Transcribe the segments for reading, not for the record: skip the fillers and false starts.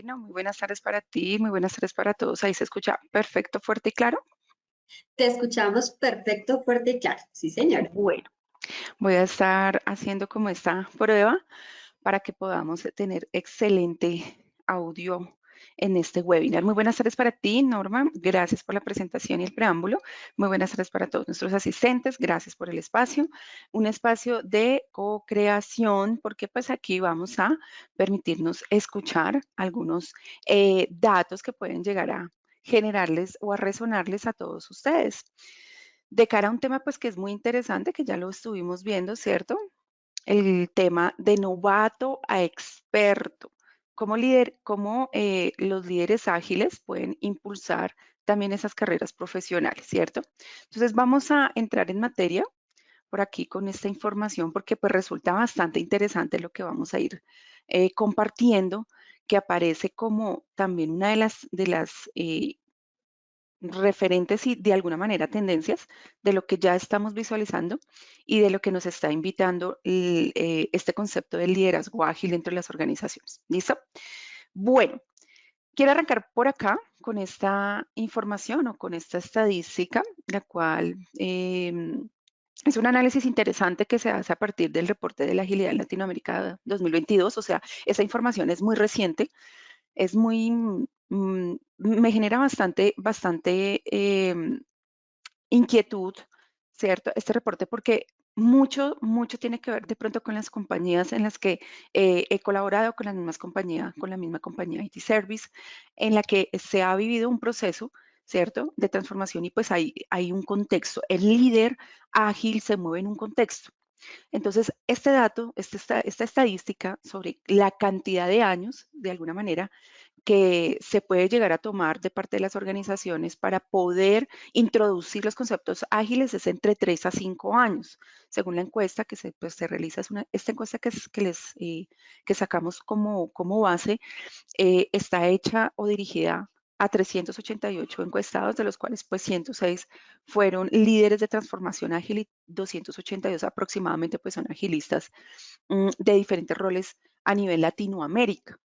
Bueno, muy buenas tardes para ti, muy buenas tardes para todos. Ahí se escucha perfecto, fuerte y claro. Te escuchamos perfecto, fuerte y claro. Sí, señora. Bueno, voy a estar haciendo como esta prueba para que podamos tener excelente audio en este webinar. Muy buenas tardes para ti, Norma. Gracias por la presentación y el preámbulo. Muy buenas tardes para todos nuestros asistentes. Gracias por el espacio. Un espacio de co-creación, porque pues aquí vamos a permitirnos escuchar algunos datos que pueden llegar a generarles o a resonarles a todos ustedes. De cara a un tema pues que es muy interesante, que ya lo estuvimos viendo, ¿cierto? El tema de novato a experto. Cómo los líderes ágiles pueden impulsar también esas carreras profesionales, ¿cierto? Entonces vamos a entrar en materia por aquí con esta información porque pues resulta bastante interesante lo que vamos a ir compartiendo, que aparece como también una de las referentes y de alguna manera tendencias de lo que ya estamos visualizando y de lo que nos está invitando este concepto del liderazgo ágil dentro de las organizaciones. ¿Listo? Bueno, quiero arrancar por acá con esta información o con esta estadística, la cual es un análisis interesante que se hace a partir del reporte de la agilidad en Latinoamérica 2022, o sea, esa información es muy reciente, es muy, me genera bastante inquietud, ¿cierto? Este reporte porque mucho tiene que ver de pronto con las compañías en las que he colaborado con las mismas compañías, con la misma compañía IT Service, en la que se ha vivido un proceso, ¿cierto? De transformación y pues hay un contexto. El líder ágil se mueve en un contexto. Entonces, este dato, esta estadística sobre la cantidad de años, de alguna manera, que se puede llegar a tomar de parte de las organizaciones para poder introducir los conceptos ágiles es entre 3 a 5 años, según la encuesta que se realiza. Esta encuesta que sacamos como base está hecha o dirigida a 388 encuestados, de los cuales pues 106 fueron líderes de transformación ágil y 282 aproximadamente pues son agilistas de diferentes roles a nivel Latinoamérica.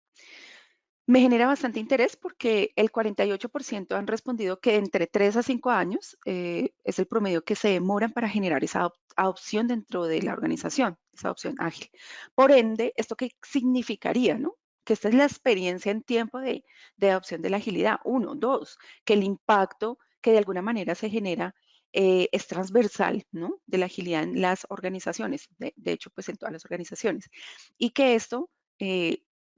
Me genera bastante interés porque el 48% han respondido que entre 3 a 5 años es el promedio que se demoran para generar esa adopción dentro de la organización, esa adopción ágil. Por ende, ¿esto qué significaría, no? Que esta es la experiencia en tiempo de adopción de la agilidad. Uno, dos, que el impacto que de alguna manera se genera es transversal, ¿no? De la agilidad en las organizaciones, de hecho, pues en todas las organizaciones. Y que esto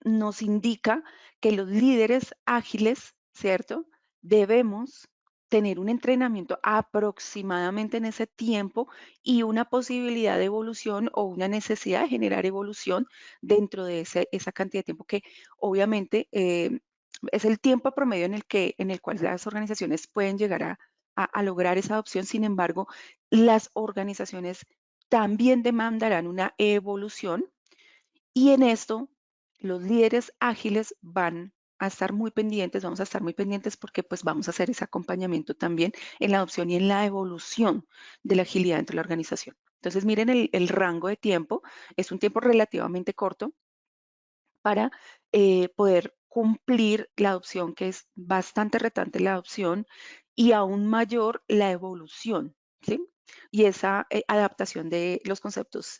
nos indica que los líderes ágiles, ¿cierto? Debemos tener un entrenamiento aproximadamente en ese tiempo y una posibilidad de evolución o una necesidad de generar evolución dentro de esa cantidad de tiempo que obviamente es el tiempo promedio en el cual las organizaciones pueden llegar a lograr esa adopción. Sin embargo, las organizaciones también demandarán una evolución y en esto, los líderes ágiles van a estar muy pendientes, vamos a estar muy pendientes porque pues vamos a hacer ese acompañamiento también en la adopción y en la evolución de la agilidad dentro de la organización. Entonces, miren el rango de tiempo, es un tiempo relativamente corto para poder cumplir la adopción, que es bastante retante la adopción, y aún mayor la evolución, ¿sí? Y esa adaptación de los conceptos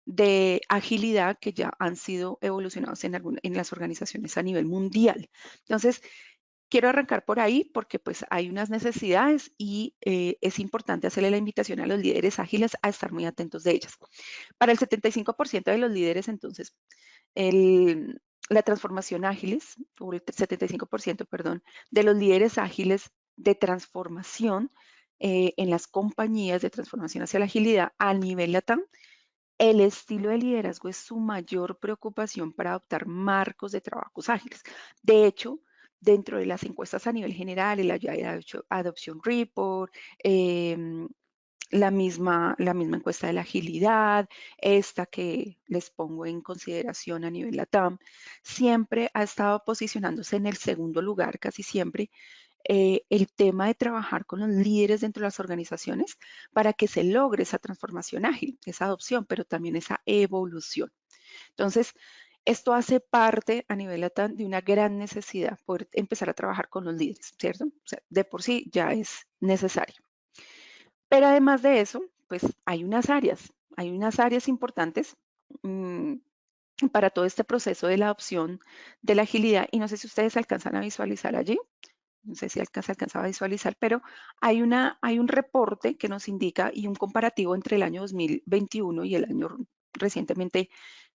de agilidad que ya han sido evolucionados en las organizaciones a nivel mundial. Entonces, quiero arrancar por ahí porque pues hay unas necesidades y es importante hacerle la invitación a los líderes ágiles a estar muy atentos de ellas. Para el 75% de los líderes, entonces, el- la transformación ágiles, o el 75%, perdón, de los líderes ágiles de transformación en las compañías de transformación hacia la agilidad a nivel LATAM, el estilo de liderazgo es su mayor preocupación para adoptar marcos de trabajos ágiles. De hecho, dentro de las encuestas a nivel general, el Agile Adoption Report, la misma encuesta de la agilidad, esta que les pongo en consideración a nivel LATAM, siempre ha estado posicionándose en el segundo lugar, casi siempre, el tema de trabajar con los líderes dentro de las organizaciones para que se logre esa transformación ágil, esa adopción, pero también esa evolución. Entonces, Esto hace parte a nivel LATAM de una gran necesidad, poder empezar a trabajar con los líderes, ¿cierto? O sea, de por sí ya es necesario. Pero además de eso, pues hay unas áreas importantes mm, para todo este proceso de la adopción de la agilidad, y no sé si ustedes alcanzan a visualizar allí, no sé si alcanzaba a visualizar, pero hay un reporte que nos indica y un comparativo entre el año 2021 y el año recientemente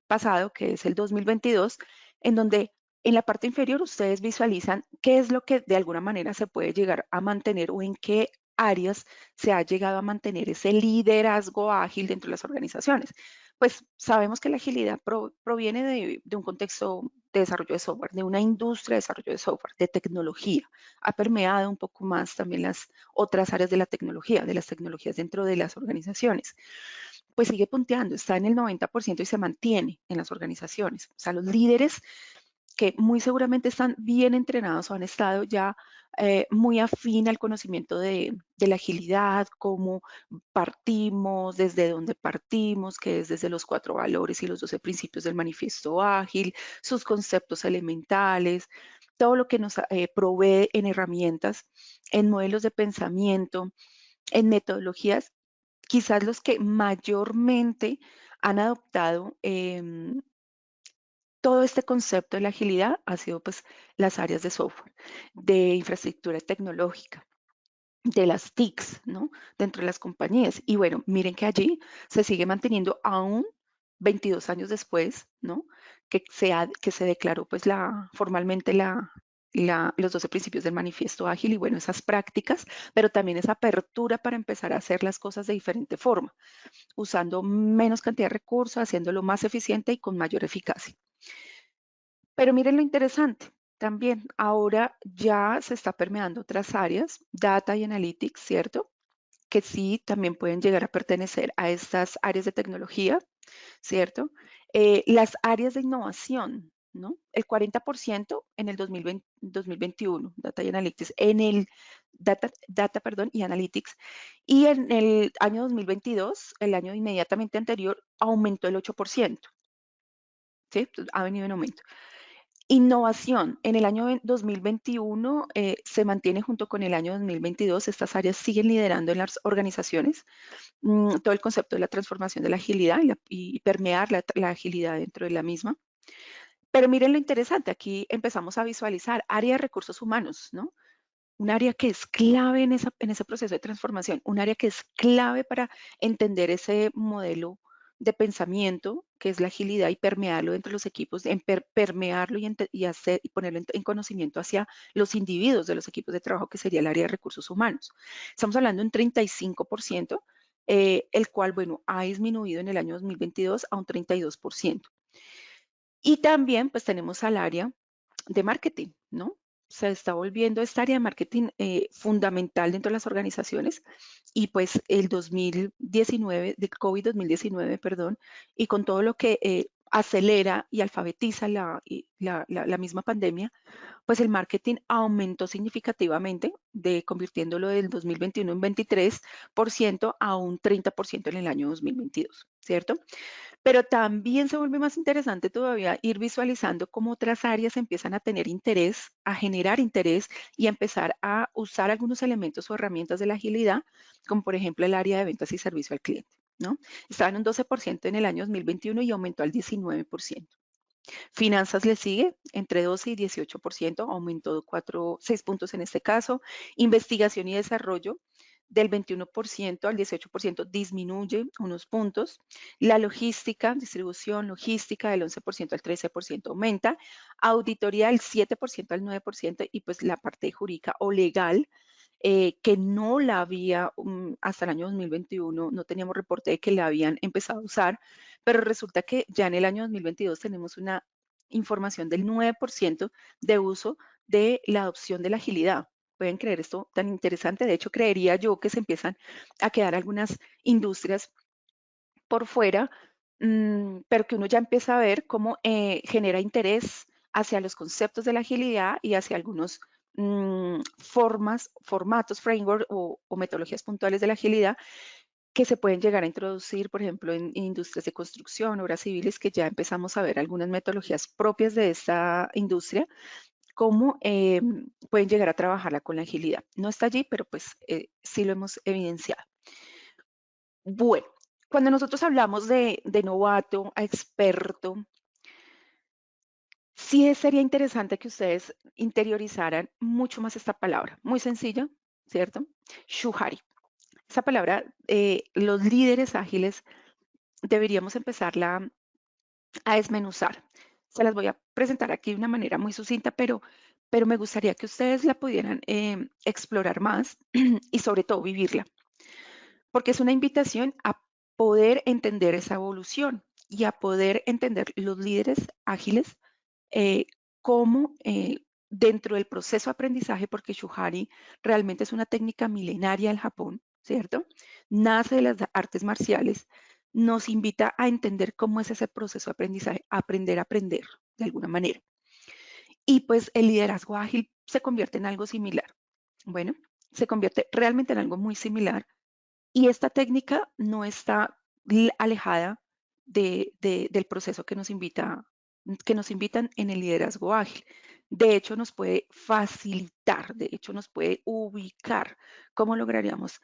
pasado, que es el 2022, en donde en la parte inferior ustedes visualizan qué es lo que de alguna manera se puede llegar a mantener o en qué áreas se ha llegado a mantener ese liderazgo ágil dentro de las organizaciones. Pues sabemos que la agilidad proviene de un contexto de desarrollo de software, de una industria de desarrollo de software, de tecnología. Ha permeado un poco más también las otras áreas de la tecnología, de las tecnologías dentro de las organizaciones. Pues sigue punteando, está en el 90% y se mantiene en las organizaciones. O sea, los líderes que muy seguramente están bien entrenados o han estado ya muy afín al conocimiento de la agilidad, cómo partimos, desde dónde partimos, que es desde los 4 valores y los 12 principios del manifiesto ágil, sus conceptos elementales, todo lo que nos provee en herramientas, en modelos de pensamiento, en metodologías, quizás los que mayormente han adoptado todo este concepto de la agilidad ha sido pues las áreas de software, de infraestructura tecnológica, de las TICs, ¿no? Dentro de las compañías. Y bueno, miren que allí se sigue manteniendo aún 22 años después, ¿no? Que se declaró pues formalmente los 12 principios del manifiesto ágil y bueno, esas prácticas, pero también esa apertura para empezar a hacer las cosas de diferente forma, usando menos cantidad de recursos, haciéndolo más eficiente y con mayor eficacia. Pero miren lo interesante, también ahora ya se está permeando otras áreas, data y analytics, ¿cierto? Que sí también pueden llegar a pertenecer a estas áreas de tecnología, ¿cierto? Las áreas de innovación, ¿no? El 40% en el 2021, Data y Analytics, en el perdón, y Analytics, y en el año 2022, el año inmediatamente anterior, aumentó el 8%, ¿sí? Entonces, ha venido en aumento. Innovación. En el año 2021 se mantiene junto con el año 2022. Estas áreas siguen liderando en las organizaciones todo el concepto de la transformación de la agilidad y permear la agilidad dentro de la misma. Pero miren lo interesante, aquí empezamos a visualizar área de recursos humanos, ¿no? Un área que es clave en ese proceso de transformación, un área que es clave para entender ese modelo de pensamiento que es la agilidad y permearlo entre los equipos, permearlo y ponerlo en conocimiento hacia los individuos de los equipos de trabajo, que sería el área de recursos humanos. Estamos hablando de un 35%, el cual, bueno, ha disminuido en el año 2022 a un 32%. Y también, pues tenemos al área de marketing, ¿no? Se está volviendo esta área de marketing fundamental dentro de las organizaciones y pues el 2019, del COVID 2019, perdón, y con todo lo que acelera y alfabetiza la misma pandemia, pues el marketing aumentó significativamente, convirtiéndolo del 2021 en 23% a un 30% en el año 2022, ¿cierto? Pero también se vuelve más interesante todavía ir visualizando cómo otras áreas empiezan a tener interés, a generar interés y a empezar a usar algunos elementos o herramientas de la agilidad, como por ejemplo el área de ventas y servicio al cliente, ¿no? Estaba en un 12% en el año 2021 y aumentó al 19%. Finanzas le sigue entre 12 y 18%, aumentó 6 puntos en este caso. Investigación y desarrollo del 21% al 18% disminuye unos puntos. La logística, distribución logística del 11% al 13% aumenta. Auditoría del 7% al 9% y pues la parte jurídica o legal que no la había hasta el año 2021, no teníamos reporte de que la habían empezado a usar, pero resulta que ya en el año 2022 tenemos una información del 9% de uso de la adopción de la agilidad. ¿Pueden creer esto tan interesante? De hecho, creería yo que se empiezan a quedar algunas industrias por fuera, pero que uno ya empieza a ver cómo genera interés hacia los conceptos de la agilidad y hacia algunos formatos, framework o metodologías puntuales de la agilidad que se pueden llegar a introducir, por ejemplo, en industrias de construcción, obras civiles, que ya empezamos a ver algunas metodologías propias de esta industria, cómo pueden llegar a trabajarla con la agilidad. No está allí, pero pues sí lo hemos evidenciado. Bueno, cuando nosotros hablamos de novato a experto, sí sería interesante que ustedes interiorizaran mucho más esta palabra, muy sencilla, ¿cierto? Shuhari. Esa palabra, los líderes ágiles deberíamos empezarla a desmenuzar. Se las voy a presentar aquí de una manera muy sucinta, pero me gustaría que ustedes la pudieran explorar más y sobre todo vivirla, porque es una invitación a poder entender esa evolución y a poder entender los líderes ágiles eh, cómo dentro del proceso de aprendizaje, porque Shuhari realmente es una técnica milenaria del Japón, ¿cierto? Nace de las artes marciales, nos invita a entender cómo es ese proceso de aprendizaje, aprender a aprender de alguna manera. Y pues el liderazgo ágil se convierte en algo similar. Bueno, se convierte realmente en algo muy similar y esta técnica no está alejada del proceso que nos invitan en el liderazgo ágil. De hecho, nos puede facilitar, de hecho, nos puede ubicar cómo lograríamos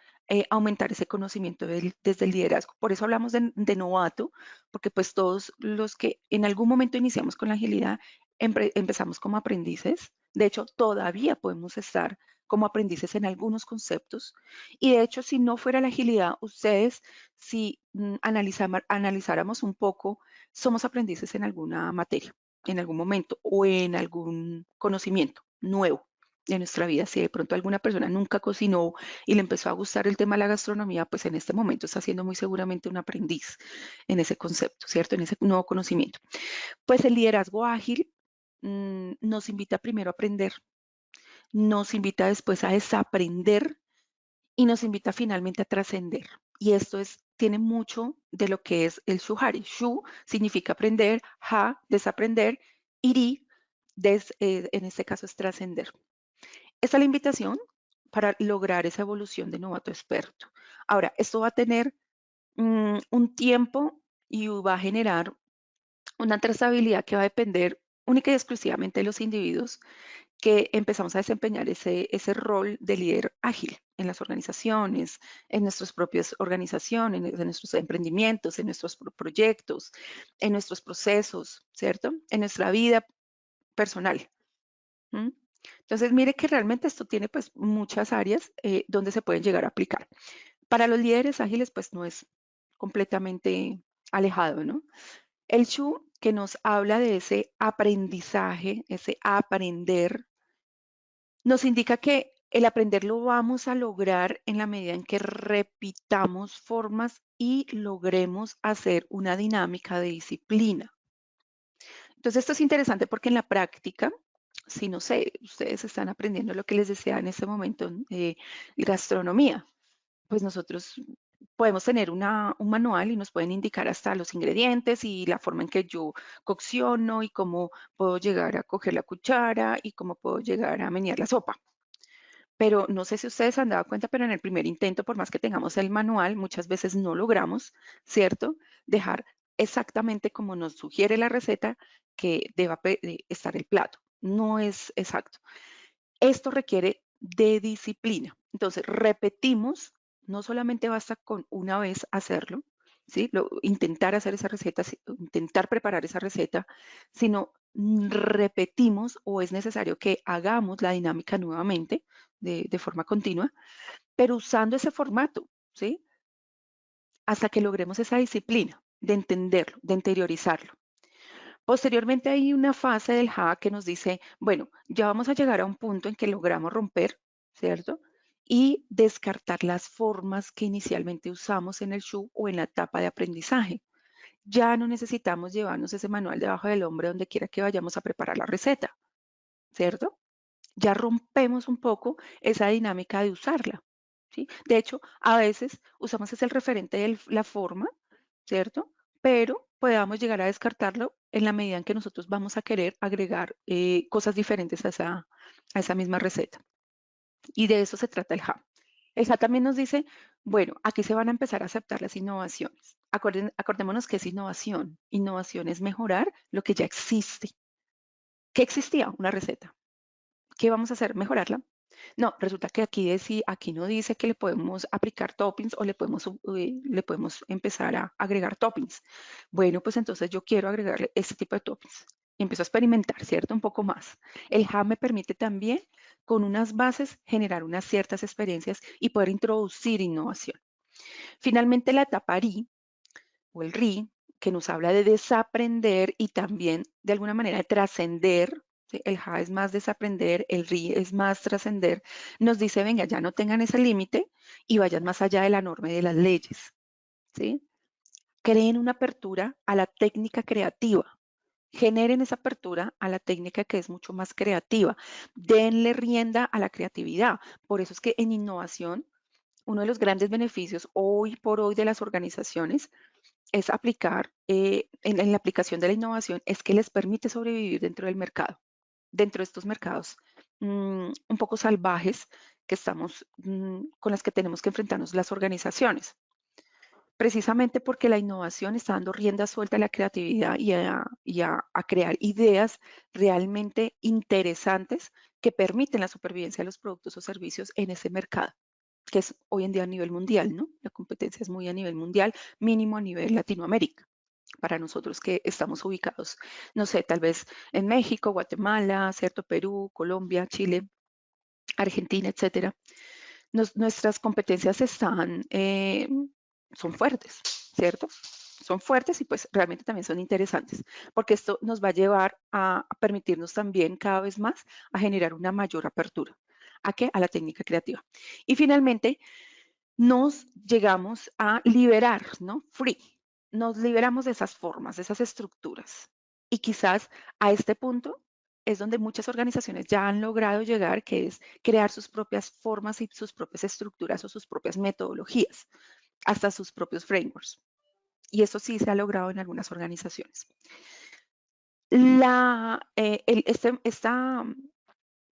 aumentar ese conocimiento desde el liderazgo. Por eso hablamos de novato, porque pues todos los que en algún momento iniciamos con la agilidad, empezamos como aprendices. De hecho, todavía podemos estar como aprendices en algunos conceptos. Y de hecho, si no fuera la agilidad, ustedes, si analizáramos un poco, somos aprendices en alguna materia, en algún momento o en algún conocimiento nuevo de nuestra vida. Si de pronto alguna persona nunca cocinó y le empezó a gustar el tema de la gastronomía, pues en este momento está siendo muy seguramente un aprendiz en ese concepto, ¿cierto? En ese nuevo conocimiento. Pues el liderazgo ágil nos invita primero a aprender, nos invita después a desaprender y nos invita finalmente a trascender. Y esto tiene mucho de lo que es el Shuhari. Shu significa aprender, ha, desaprender, iri, en este caso es trascender. Esta es la invitación para lograr esa evolución de novato a experto. Ahora, esto va a tener un tiempo y va a generar una trazabilidad que va a depender única y exclusivamente de los individuos que empezamos a desempeñar ese rol de líder ágil en las organizaciones, en nuestras propias organizaciones, en nuestros emprendimientos, en nuestros proyectos, en nuestros procesos, ¿cierto? En nuestra vida personal. ¿M? Entonces, mire que realmente esto tiene pues muchas áreas donde se pueden llegar a aplicar. Para los líderes ágiles pues no es completamente alejado, ¿no? El Shu que nos habla de ese aprendizaje, ese aprender, nos indica que el aprender lo vamos a lograr en la medida en que repitamos formas y logremos hacer una dinámica de disciplina. Entonces, esto es interesante porque en la práctica, si no sé, ustedes están aprendiendo lo que les decía en este momento, gastronomía, pues nosotros podemos tener un manual y nos pueden indicar hasta los ingredientes y la forma en que yo cocciono y cómo puedo llegar a coger la cuchara y cómo puedo llegar a menear la sopa. Pero no sé si ustedes han dado cuenta, pero en el primer intento, por más que tengamos el manual, muchas veces no logramos, ¿cierto? Dejar exactamente como nos sugiere la receta que deba estar el plato. No es exacto. Esto requiere de disciplina. Entonces, repetimos, no solamente basta con una vez hacerlo, ¿sí? Intentar hacer esa receta, intentar preparar esa receta, sino repetimos o es necesario que hagamos la dinámica nuevamente de forma continua, pero usando ese formato, ¿sí? Hasta que logremos esa disciplina de entenderlo, de interiorizarlo. Posteriormente hay una fase del HA que nos dice, bueno, ya vamos a llegar a un punto en que logramos romper, ¿cierto? Y descartar las formas que inicialmente usamos en el SHU o en la etapa de aprendizaje. Ya no necesitamos llevarnos ese manual debajo del hombro donde quiera que vayamos a preparar la receta, ¿cierto? Ya rompemos un poco esa dinámica de usarla, ¿sí? De hecho, a veces usamos ese el referente de la forma, ¿cierto? Pero podamos llegar a descartarlo en la medida en que nosotros vamos a querer agregar cosas diferentes a esa misma receta. Y de eso se trata el HA. El HA también nos dice Bueno, aquí se van a empezar a aceptar las innovaciones. Acordémonos que es innovación. Innovación es mejorar lo que ya existe. ¿Qué existía? Una receta. ¿Qué vamos a hacer? Mejorarla. No, resulta que aquí no dice que le podemos aplicar toppings o le podemos empezar a agregar toppings. Bueno, pues entonces yo quiero agregarle este tipo de toppings. Y empiezo a experimentar, ¿cierto? Un poco más. El Hub me permite también, con unas bases, generar unas ciertas experiencias y poder introducir innovación. Finalmente, la etapa RI o el RI, que nos habla de desaprender y también de alguna manera de trascender. ¿Sí? El JA es más desaprender, el RI es más trascender. Nos dice, venga, ya no tengan ese límite y vayan más allá de la norma y de las leyes. ¿Sí? Creen una apertura a la técnica creativa. Generen esa apertura a la técnica que es mucho más creativa. Denle rienda a la creatividad. Por eso es que en innovación, uno de los grandes beneficios hoy por hoy de las organizaciones es aplicar, en la aplicación de la innovación, es que les permite sobrevivir dentro del mercado, dentro de estos mercados un poco salvajes que estamos, con las que tenemos que enfrentarnos las organizaciones. Precisamente porque la innovación está dando rienda suelta a la creatividad y a crear ideas realmente interesantes que permiten la supervivencia de los productos o servicios en ese mercado, que es hoy en día a nivel mundial, ¿no? La competencia es muy a nivel mundial, mínimo a nivel Latinoamérica, para nosotros que estamos ubicados, no sé, tal vez en México, Guatemala, ¿cierto? Perú, Colombia, Chile, Argentina, etcétera. Nuestras competencias son fuertes, ¿cierto? Son fuertes y pues realmente también son interesantes, porque esto nos va a llevar a permitirnos también cada vez más a generar una mayor apertura. ¿A qué? A la técnica creativa. Y finalmente, nos llegamos a liberar, ¿no? Free. Nos liberamos de esas formas, de esas estructuras. Y quizás a este punto es donde muchas organizaciones ya han logrado llegar, que es crear sus propias formas y sus propias estructuras o sus propias metodologías, hasta sus propios frameworks. Y eso sí se ha logrado en algunas organizaciones. Esta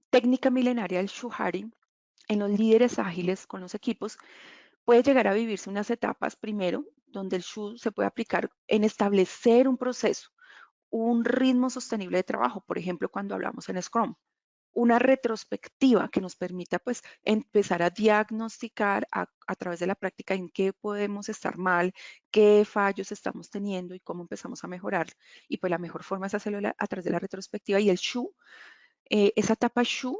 técnica milenaria del Shuhari en los líderes ágiles con los equipos puede llegar a vivirse unas etapas, primero, donde el SHU se puede aplicar en establecer un proceso, un ritmo sostenible de trabajo, por ejemplo, cuando hablamos en Scrum, una retrospectiva que nos permita pues empezar a diagnosticar a través de la práctica en qué podemos estar mal, qué fallos estamos teniendo y cómo empezamos a mejorar. Y pues la mejor forma es hacerlo a través de la retrospectiva y el SHU, esa etapa SHU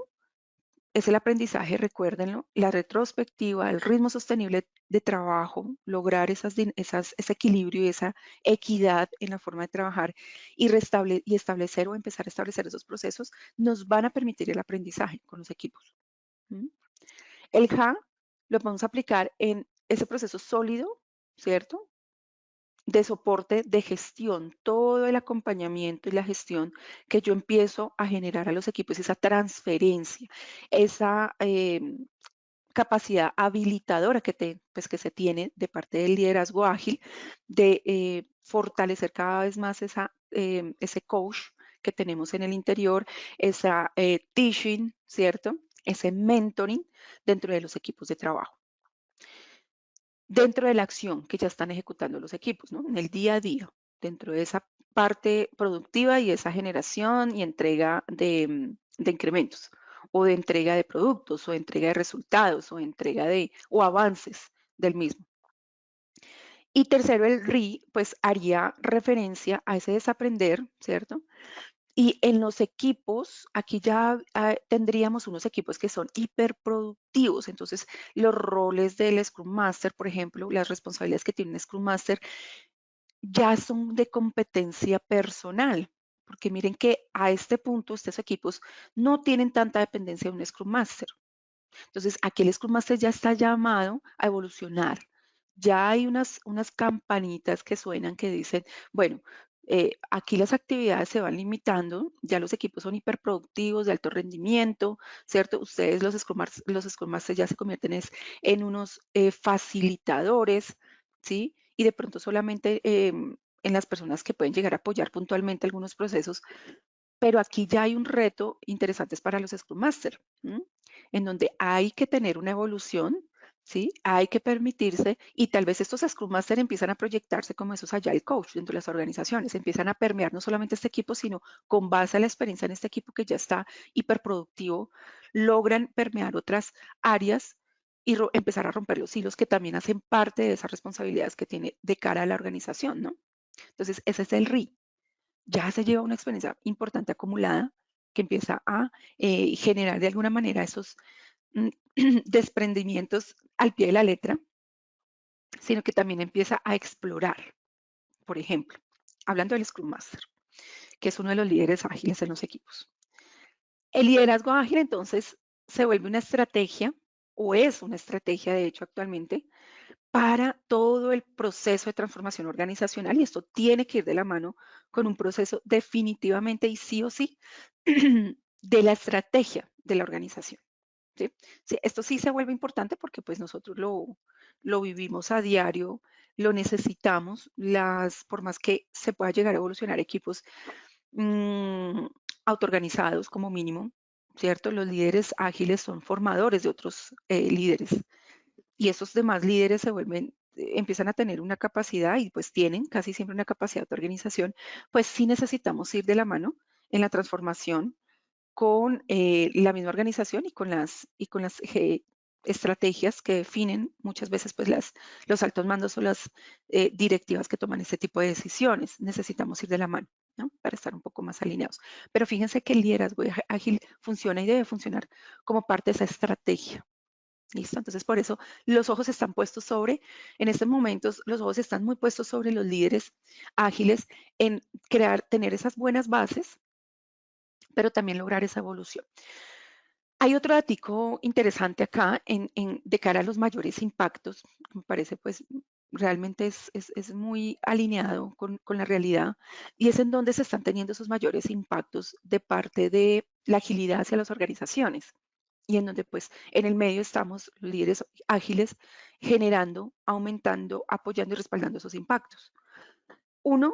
es el aprendizaje, recuérdenlo, la retrospectiva, el ritmo sostenible de trabajo, lograr ese equilibrio y esa equidad en la forma de trabajar y establecer o empezar a establecer esos procesos nos van a permitir el aprendizaje con los equipos. ¿Mm? El HA lo vamos a aplicar en ese proceso sólido, ¿cierto? De soporte, de gestión, todo el acompañamiento y la gestión que yo empiezo a generar a los equipos, esa transferencia, esa capacidad habilitadora pues, que se tiene de parte del liderazgo ágil de fortalecer cada vez más ese coach que tenemos en el interior, esa teaching, ¿cierto? Ese mentoring dentro de los equipos de trabajo, dentro de la acción que ya están ejecutando los equipos, ¿no? En el día a día, dentro de esa parte productiva y esa generación y entrega de incrementos o de entrega de productos o de entrega de resultados o de entrega o avances del mismo. Y tercero, el RI, pues haría referencia a ese desaprender, ¿cierto? Y en los equipos, aquí ya tendríamos unos equipos que son hiperproductivos. Entonces, los roles del Scrum Master, por ejemplo, las responsabilidades que tiene un Scrum Master, ya son de competencia personal. Porque miren que a este punto, estos equipos no tienen tanta dependencia de un Scrum Master. Entonces, aquí el Scrum Master ya está llamado a evolucionar. Ya hay unas campanitas que suenan que dicen, bueno, aquí las actividades se van limitando, ya los equipos son hiperproductivos, de alto rendimiento, ¿cierto? Ustedes, los Scrum Masters ya se convierten en unos facilitadores, ¿sí? Y de pronto solamente en las personas que pueden llegar a apoyar puntualmente algunos procesos, pero aquí ya hay un reto interesante para los Scrum Master, en donde hay que tener una evolución, ¿sí? Hay que permitirse, y tal vez estos Scrum Master empiezan a proyectarse como esos Agile Coach dentro de las organizaciones, empiezan a permear no solamente este equipo, sino con base a la experiencia en este equipo que ya está hiperproductivo, logran permear otras áreas y empezar a romper los hilos que también hacen parte de esas responsabilidades que tiene de cara a la organización, ¿no? Entonces, ese es el RI. Ya se lleva una experiencia importante acumulada que empieza a generar de alguna manera esos mm, desprendimientos al pie de la letra, sino que también empieza a explorar. Por ejemplo, hablando del Scrum Master, que es uno de los líderes ágiles en los equipos. El liderazgo ágil entonces se vuelve una estrategia, o es una estrategia de hecho actualmente, para todo el proceso de transformación organizacional, y esto tiene que ir de la mano con un proceso definitivamente y sí o sí de la estrategia de la organización. ¿Sí? Sí, esto sí se vuelve importante porque pues nosotros lo vivimos a diario, lo necesitamos, por más que se pueda llegar a evolucionar equipos mm, autoorganizados como mínimo, ¿cierto? Los líderes ágiles son formadores de otros líderes y esos demás líderes se vuelven, empiezan a tener una capacidad y pues tienen casi siempre una capacidad de organización, pues sí necesitamos ir de la mano en la transformación con la misma organización y con las estrategias que definen muchas veces pues los altos mandos o las directivas que toman este tipo de decisiones. Necesitamos ir de la mano, ¿no? Para estar un poco más alineados. Pero fíjense que el liderazgo ágil funciona y debe funcionar como parte de esa estrategia. ¿Listo? Entonces, por eso los ojos están puestos en estos momentos, los ojos están muy puestos sobre los líderes ágiles en tener esas buenas bases, pero también lograr esa evolución. Hay otro datico interesante acá de cara a los mayores impactos, me parece pues realmente es muy alineado con la realidad y es en donde se están teniendo esos mayores impactos de parte de la agilidad hacia las organizaciones y en donde pues en el medio estamos líderes ágiles generando, aumentando, apoyando y respaldando esos impactos. Uno,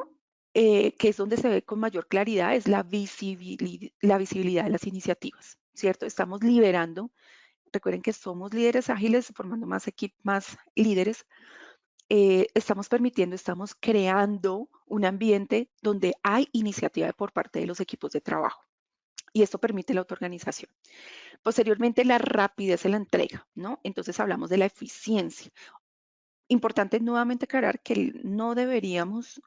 que es donde se ve con mayor claridad, es la visibilidad de las iniciativas, ¿cierto? Estamos liberando, recuerden que somos líderes ágiles, formando más equipos, más líderes, estamos permitiendo, estamos creando un ambiente donde hay iniciativa por parte de los equipos de trabajo. Y esto permite la autoorganización. Posteriormente, la rapidez en la entrega, ¿no? Entonces hablamos de la eficiencia. Importante nuevamente aclarar que no deberíamos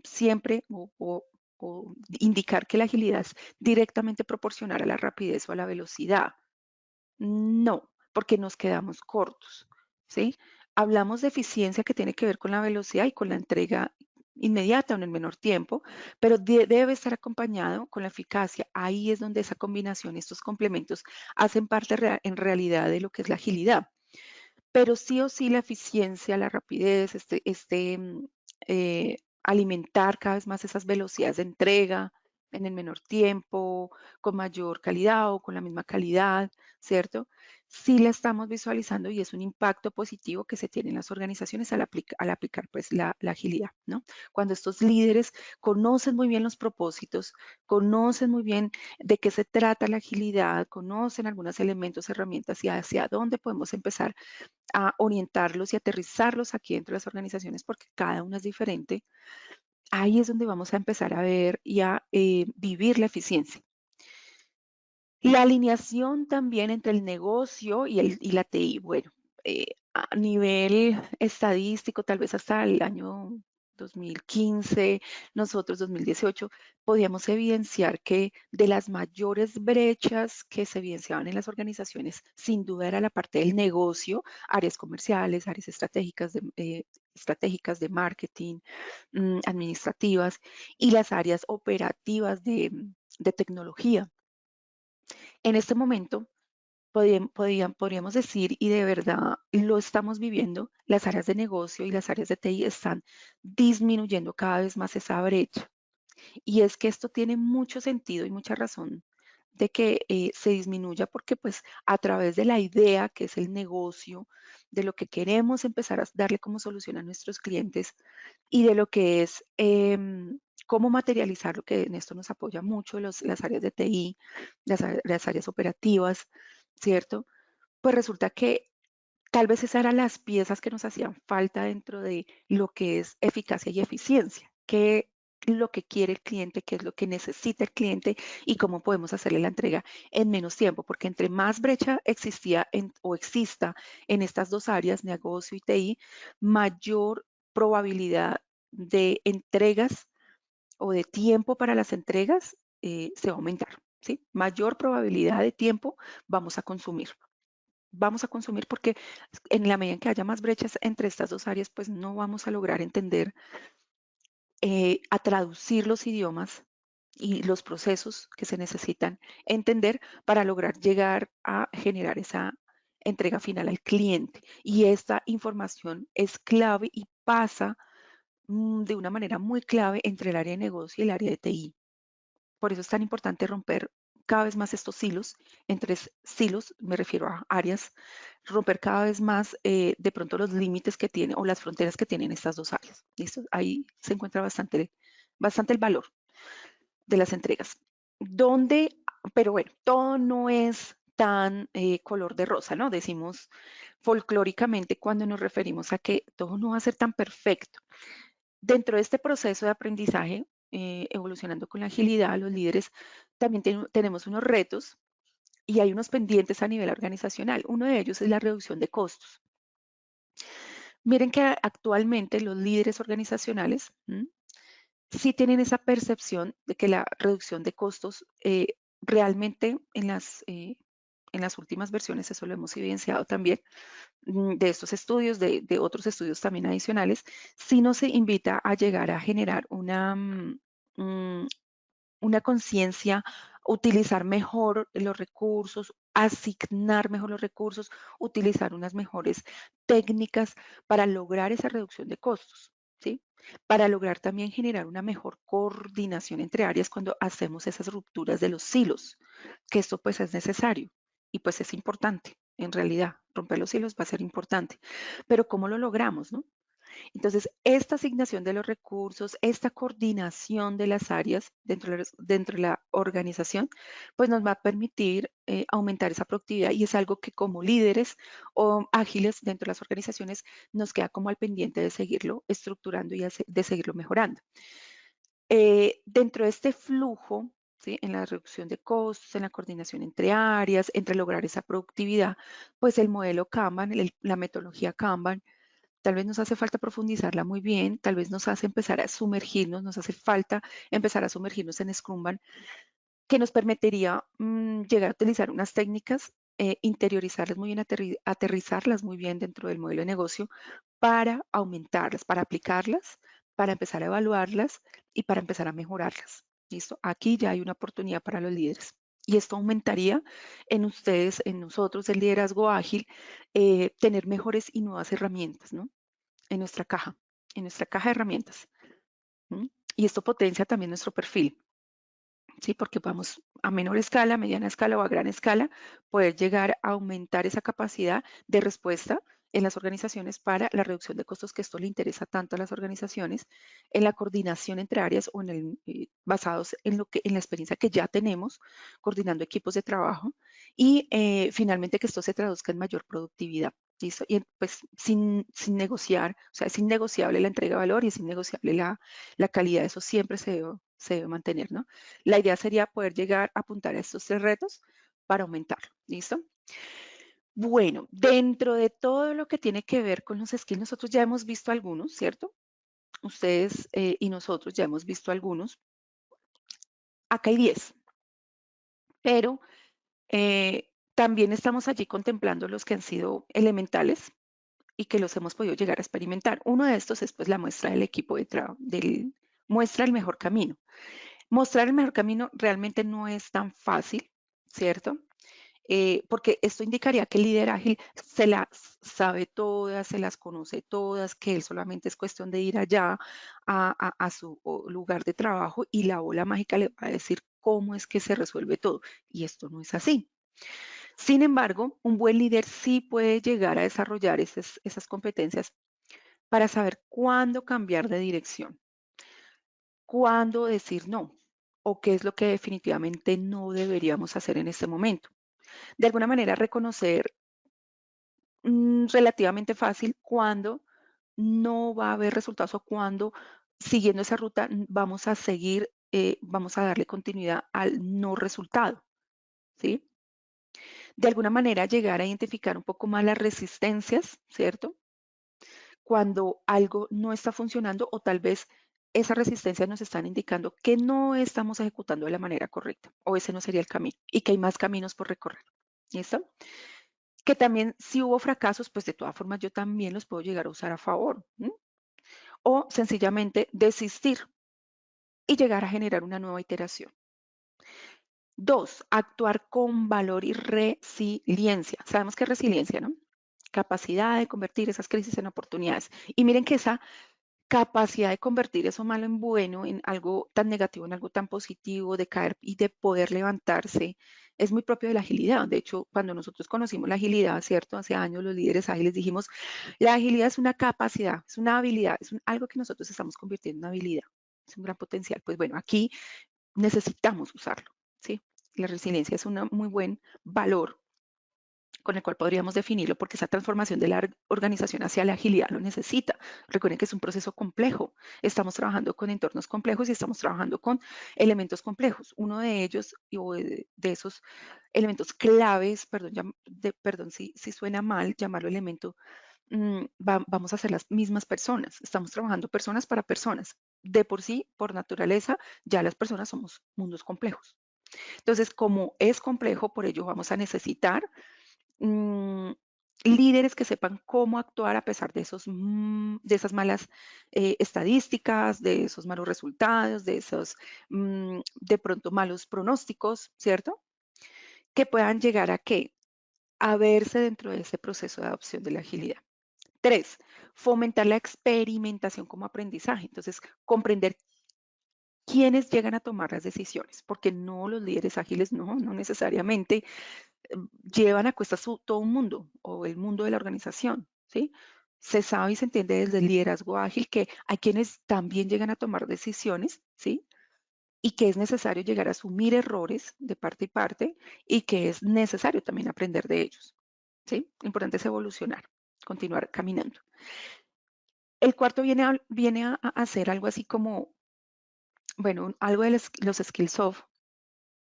siempre o indicar que la agilidad es directamente proporcional a la rapidez o a la velocidad. No, porque nos quedamos cortos, ¿sí? Hablamos de eficiencia que tiene que ver con la velocidad y con la entrega inmediata o en el menor tiempo, pero debe estar acompañado con la eficacia. Ahí es donde esa combinación, estos complementos, hacen parte en realidad de lo que es la agilidad. Pero sí o sí la eficiencia, la rapidez, alimentar cada vez más esas velocidades de entrega en el menor tiempo, con mayor calidad o con la misma calidad, ¿cierto? Sí la estamos visualizando y es un impacto positivo que se tiene en las organizaciones al aplicar pues la agilidad, ¿no? Cuando estos líderes conocen muy bien los propósitos, conocen muy bien de qué se trata la agilidad, conocen algunos elementos, herramientas y hacia dónde podemos empezar a orientarlos y aterrizarlos aquí dentro de las organizaciones porque cada una es diferente, ahí es donde vamos a empezar a ver y a vivir la eficiencia. La alineación también entre el negocio y la TI. Bueno, a nivel estadístico, tal vez hasta el año 2015, nosotros 2018, podíamos evidenciar que de las mayores brechas que se evidenciaban en las organizaciones, sin duda era la parte del negocio, áreas comerciales, áreas estratégicas de marketing, administrativas y las áreas operativas de tecnología. En este momento podríamos decir, y de verdad lo estamos viviendo, las áreas de negocio y las áreas de TI están disminuyendo cada vez más esa brecha. Y es que esto tiene mucho sentido y mucha razón de que se disminuya porque pues a través de la idea que es el negocio, de lo que queremos empezar a darle como solución a nuestros clientes y de lo que es cómo materializar lo que en esto nos apoya mucho las áreas de TI, las áreas operativas, ¿cierto? Pues resulta que tal vez esas eran las piezas que nos hacían falta dentro de lo que es eficacia y eficiencia. ¿Qué es lo que quiere el cliente? ¿Qué es lo que necesita el cliente? Y cómo podemos hacerle la entrega en menos tiempo. Porque entre más brecha existía o exista en estas dos áreas, negocio y TI, mayor probabilidad de entregas o de tiempo para las entregas se va a aumentar. ¿Sí? Mayor probabilidad de tiempo vamos a consumir. Vamos a consumir porque en la medida en que haya más brechas entre estas dos áreas, pues no vamos a lograr entender, a traducir los idiomas y los procesos que se necesitan entender para lograr llegar a generar esa entrega final al cliente. Y esta información es clave y pasa de una manera muy clave entre el área de negocio y el área de TI. Por eso es tan importante romper cada vez más estos silos. Entre silos me refiero a áreas, romper cada vez más de pronto los límites que tiene o las fronteras que tienen estas dos áreas. ¿Listo? Ahí se encuentra bastante el valor de las entregas. Donde, pero bueno, todo no es tan color de rosa, ¿no? Decimos folclóricamente cuando nos referimos a que todo no va a ser tan perfecto. Dentro de este proceso de aprendizaje, evolucionando con la agilidad, los líderes también tenemos unos retos y hay unos pendientes a nivel organizacional. Uno de ellos es la reducción de costos. Miren que actualmente los líderes organizacionales sí tienen esa percepción de que la reducción de costos realmente en las últimas versiones, eso lo hemos evidenciado también, de estos estudios, de otros estudios también adicionales, sí nos invita a llegar a generar mm, una conciencia, utilizar mejor los recursos, asignar mejor los recursos, utilizar unas mejores técnicas para lograr esa reducción de costos, ¿sí? Para lograr también generar una mejor coordinación entre áreas cuando hacemos esas rupturas de los silos, que esto pues es necesario y pues es importante, en realidad, romper los silos va a ser importante, pero ¿cómo lo logramos, no? Entonces, esta asignación de los recursos, esta coordinación de las áreas dentro de la organización, pues nos va a permitir aumentar esa productividad y es algo que como líderes o ágiles dentro de las organizaciones nos queda como al pendiente de seguirlo estructurando y de seguirlo mejorando. Dentro de este flujo, ¿sí? En la reducción de costos, en la coordinación entre áreas, entre lograr esa productividad, pues el modelo Kanban, la metodología Kanban, tal vez nos hace falta profundizarla muy bien, tal vez nos hace empezar a sumergirnos, nos hace falta empezar a sumergirnos en Scrumban, que nos permitiría llegar a utilizar unas técnicas, interiorizarlas muy bien, aterrizarlas muy bien dentro del modelo de negocio para aumentarlas, para aplicarlas, para empezar a evaluarlas y para empezar a mejorarlas. ¿Listo? Aquí ya hay una oportunidad para los líderes. Y esto aumentaría en ustedes, en nosotros, el liderazgo ágil, tener mejores y nuevas herramientas, ¿no? En nuestra caja de herramientas. ¿M? Y esto potencia también nuestro perfil, ¿sí? Porque vamos a menor escala, mediana escala o a gran escala, poder llegar a aumentar esa capacidad de respuesta en las organizaciones para la reducción de costos, que esto le interesa tanto a las organizaciones, en la coordinación entre áreas o basados en la experiencia que ya tenemos, coordinando equipos de trabajo y finalmente que esto se traduzca en mayor productividad. ¿Listo? Y pues sin negociar, o sea, es innegociable la entrega de valor y es innegociable la calidad, eso siempre se debe mantener, ¿no? La idea sería poder llegar a apuntar a estos tres retos para aumentarlo. ¿Listo? Bueno, dentro de todo lo que tiene que ver con los skills, nosotros ya hemos visto algunos, ¿cierto? Ustedes y nosotros ya hemos visto algunos. Acá hay 10, pero también estamos allí contemplando los que han sido elementales y que los hemos podido llegar a experimentar. Uno de estos es pues la muestra del equipo de trabajo, muestra el mejor camino. Mostrar el mejor camino realmente no es tan fácil, ¿cierto? Porque esto indicaría que el líder ágil se las sabe todas, se las conoce todas, que él solamente es cuestión de ir allá a su lugar de trabajo y la bola mágica le va a decir cómo es que se resuelve todo. Y esto no es así. Sin embargo, un buen líder sí puede llegar a desarrollar esas competencias para saber cuándo cambiar de dirección, cuándo decir no o qué es lo que definitivamente no deberíamos hacer en este momento. De alguna manera reconocer relativamente fácil cuando no va a haber resultados o cuando siguiendo esa ruta vamos a seguir, vamos a darle continuidad al no resultado, ¿sí? De alguna manera llegar a identificar un poco más las resistencias, ¿cierto? Cuando algo no está funcionando o tal vez esas resistencias nos están indicando que no estamos ejecutando de la manera correcta o ese no sería el camino y que hay más caminos por recorrer. ¿Listo? Que también si hubo fracasos, pues de todas formas yo también los puedo llegar a usar a favor. ¿M? O sencillamente desistir y llegar a generar una nueva iteración. Dos, actuar con valor y resiliencia. Sabemos que es resiliencia, ¿no? Capacidad de convertir esas crisis en oportunidades. Y miren que esa capacidad de convertir eso malo en bueno, en algo tan negativo, en algo tan positivo, de caer y de poder levantarse, es muy propio de la agilidad. De hecho, cuando nosotros conocimos la agilidad, ¿cierto? Hace años los líderes ágiles dijimos, la agilidad es una capacidad, es una habilidad, es algo que nosotros estamos convirtiendo en una habilidad, es un gran potencial. Pues bueno, aquí necesitamos usarlo, ¿sí? La resiliencia es un muy buen valor con el cual podríamos definirlo, porque esa transformación de la organización hacia la agilidad lo necesita. Recuerden que es un proceso complejo. Estamos trabajando con entornos complejos y estamos trabajando con elementos complejos. Uno de ellos, o de esos elementos claves, perdón si suena mal llamarlo elemento, vamos a ser las mismas personas. Estamos trabajando personas para personas. De por sí, por naturaleza, ya las personas somos mundos complejos. Entonces, como es complejo, por ello vamos a necesitar mm, líderes que sepan cómo actuar a pesar de de esas malas estadísticas, de esos malos resultados, de esos de pronto malos pronósticos, ¿cierto? Que puedan llegar a qué? A verse dentro de ese proceso de adopción de la agilidad. Tres, fomentar la experimentación como aprendizaje. Entonces, comprender quiénes llegan a tomar las decisiones, porque no los líderes ágiles, no necesariamente llevan a cuestas todo un mundo o el mundo de la organización, ¿sí? Se sabe y se entiende desde el liderazgo ágil que hay quienes también llegan a tomar decisiones, ¿sí? Y que es necesario llegar a asumir errores de parte y parte y que es necesario también aprender de ellos, ¿sí? Lo importante es evolucionar, continuar caminando. El cuarto viene a hacer algo así como, bueno, algo de los skills soft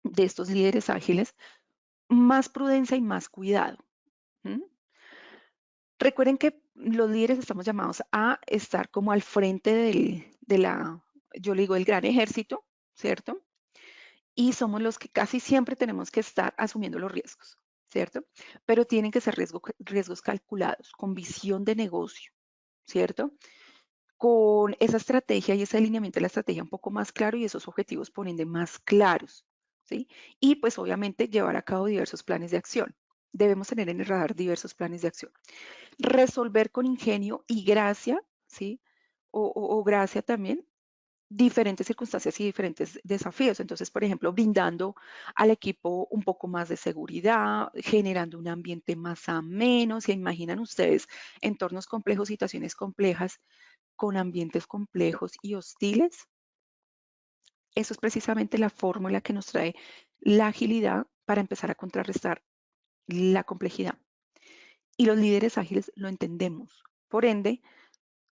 de estos líderes ágiles, más prudencia y más cuidado. ¿M? Recuerden que los líderes estamos llamados a estar como al frente yo le digo, el gran ejército, ¿cierto? Y somos los que casi siempre tenemos que estar asumiendo los riesgos, ¿cierto? Pero tienen que ser riesgos calculados, con visión de negocio, ¿cierto? Con esa estrategia y ese alineamiento de la estrategia un poco más claro y esos objetivos por ende más claros, ¿sí? Y pues obviamente llevar a cabo diversos planes de acción. Debemos tener en el radar diversos planes de acción. Resolver con ingenio y gracia, ¿sí? O gracia también, diferentes circunstancias y diferentes desafíos. Entonces, por ejemplo, brindando al equipo un poco más de seguridad, generando un ambiente más ameno. ¿Se imaginan ustedes entornos complejos, situaciones complejas, con ambientes complejos y hostiles? Eso es precisamente la fórmula que nos trae la agilidad para empezar a contrarrestar la complejidad. Y los líderes ágiles lo entendemos. Por ende,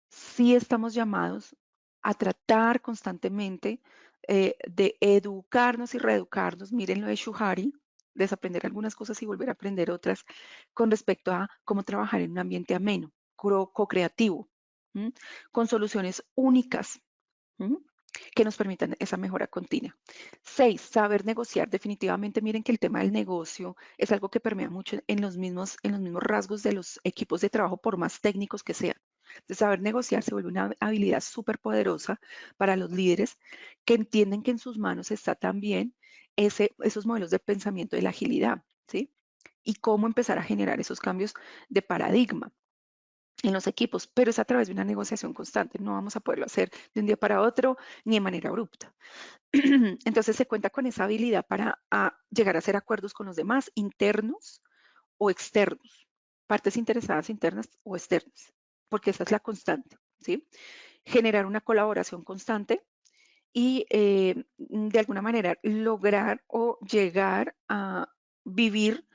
sí estamos llamados a tratar constantemente de educarnos y reeducarnos. Miren lo de Shuhari, desaprender algunas cosas y volver a aprender otras con respecto a cómo trabajar en un ambiente ameno, co-creativo, con soluciones únicas, ¿m? Que nos permitan esa mejora continua. 6, saber negociar. Definitivamente, miren que el tema del negocio es algo que permea mucho en los mismos rasgos de los equipos de trabajo, por más técnicos que sean. De saber negociar se vuelve una habilidad súper poderosa para los líderes que entienden que en sus manos está también esos modelos de pensamiento de la agilidad, ¿sí? Y cómo empezar a generar esos cambios de paradigma en los equipos, pero es a través de una negociación constante. No vamos a poderlo hacer de un día para otro ni de manera abrupta. Entonces se cuenta con esa habilidad para llegar a hacer acuerdos con los demás, internos o externos, partes interesadas internas o externas, porque esa es la constante, ¿sí? Generar una colaboración constante y de alguna manera lograr o llegar a vivir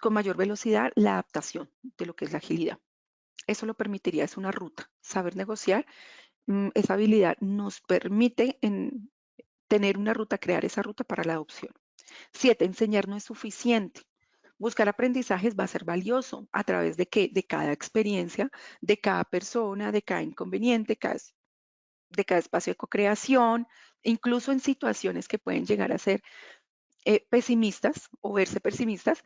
con mayor velocidad la adaptación de lo que es la agilidad. Eso lo permitiría, es una ruta. Saber negociar, esa habilidad nos permite tener una ruta, crear esa ruta para la adopción. 7, enseñar no es suficiente. Buscar aprendizajes va a ser valioso. ¿A través de qué? De cada experiencia, de cada persona, de cada inconveniente, de cada espacio de co-creación, incluso en situaciones que pueden llegar a ser pesimistas o verse pesimistas,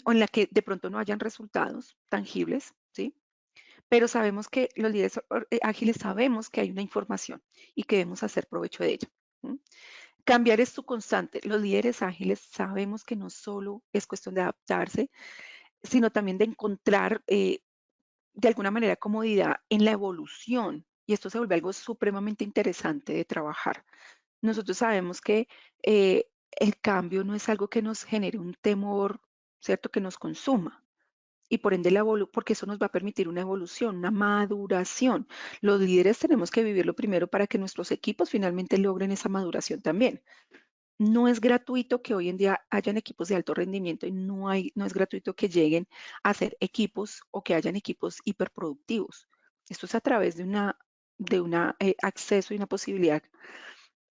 o en la que de pronto no hayan resultados tangibles, ¿sí? Pero sabemos que los líderes ágiles sabemos que hay una información y que debemos hacer provecho de ella. ¿Mm? Cambiar es su constante. Los líderes ágiles sabemos que no solo es cuestión de adaptarse, sino también de encontrar de alguna manera comodidad en la evolución. Y esto se vuelve algo supremamente interesante de trabajar. Nosotros sabemos que el cambio no es algo que nos genere un temor, ¿cierto? Que nos consuma. Y por ende, porque eso nos va a permitir una evolución, una maduración. Los líderes tenemos que vivirlo primero para que nuestros equipos finalmente logren esa maduración también. No es gratuito que hoy en día hayan equipos de alto rendimiento y no es gratuito que lleguen a ser equipos o que hayan equipos hiperproductivos. Esto es a través de una acceso y una posibilidad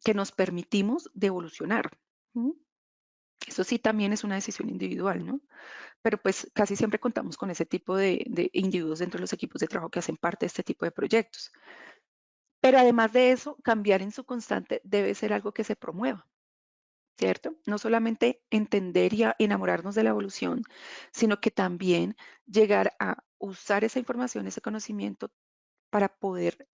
que nos permitimos de evolucionar. ¿Mm? Eso sí también es una decisión individual, ¿no? Pero pues casi siempre contamos con ese tipo de individuos dentro de los equipos de trabajo que hacen parte de este tipo de proyectos. Pero además de eso, cambiar en su constante debe ser algo que se promueva, ¿cierto? No solamente entender y enamorarnos de la evolución, sino que también llegar a usar esa información, ese conocimiento para poder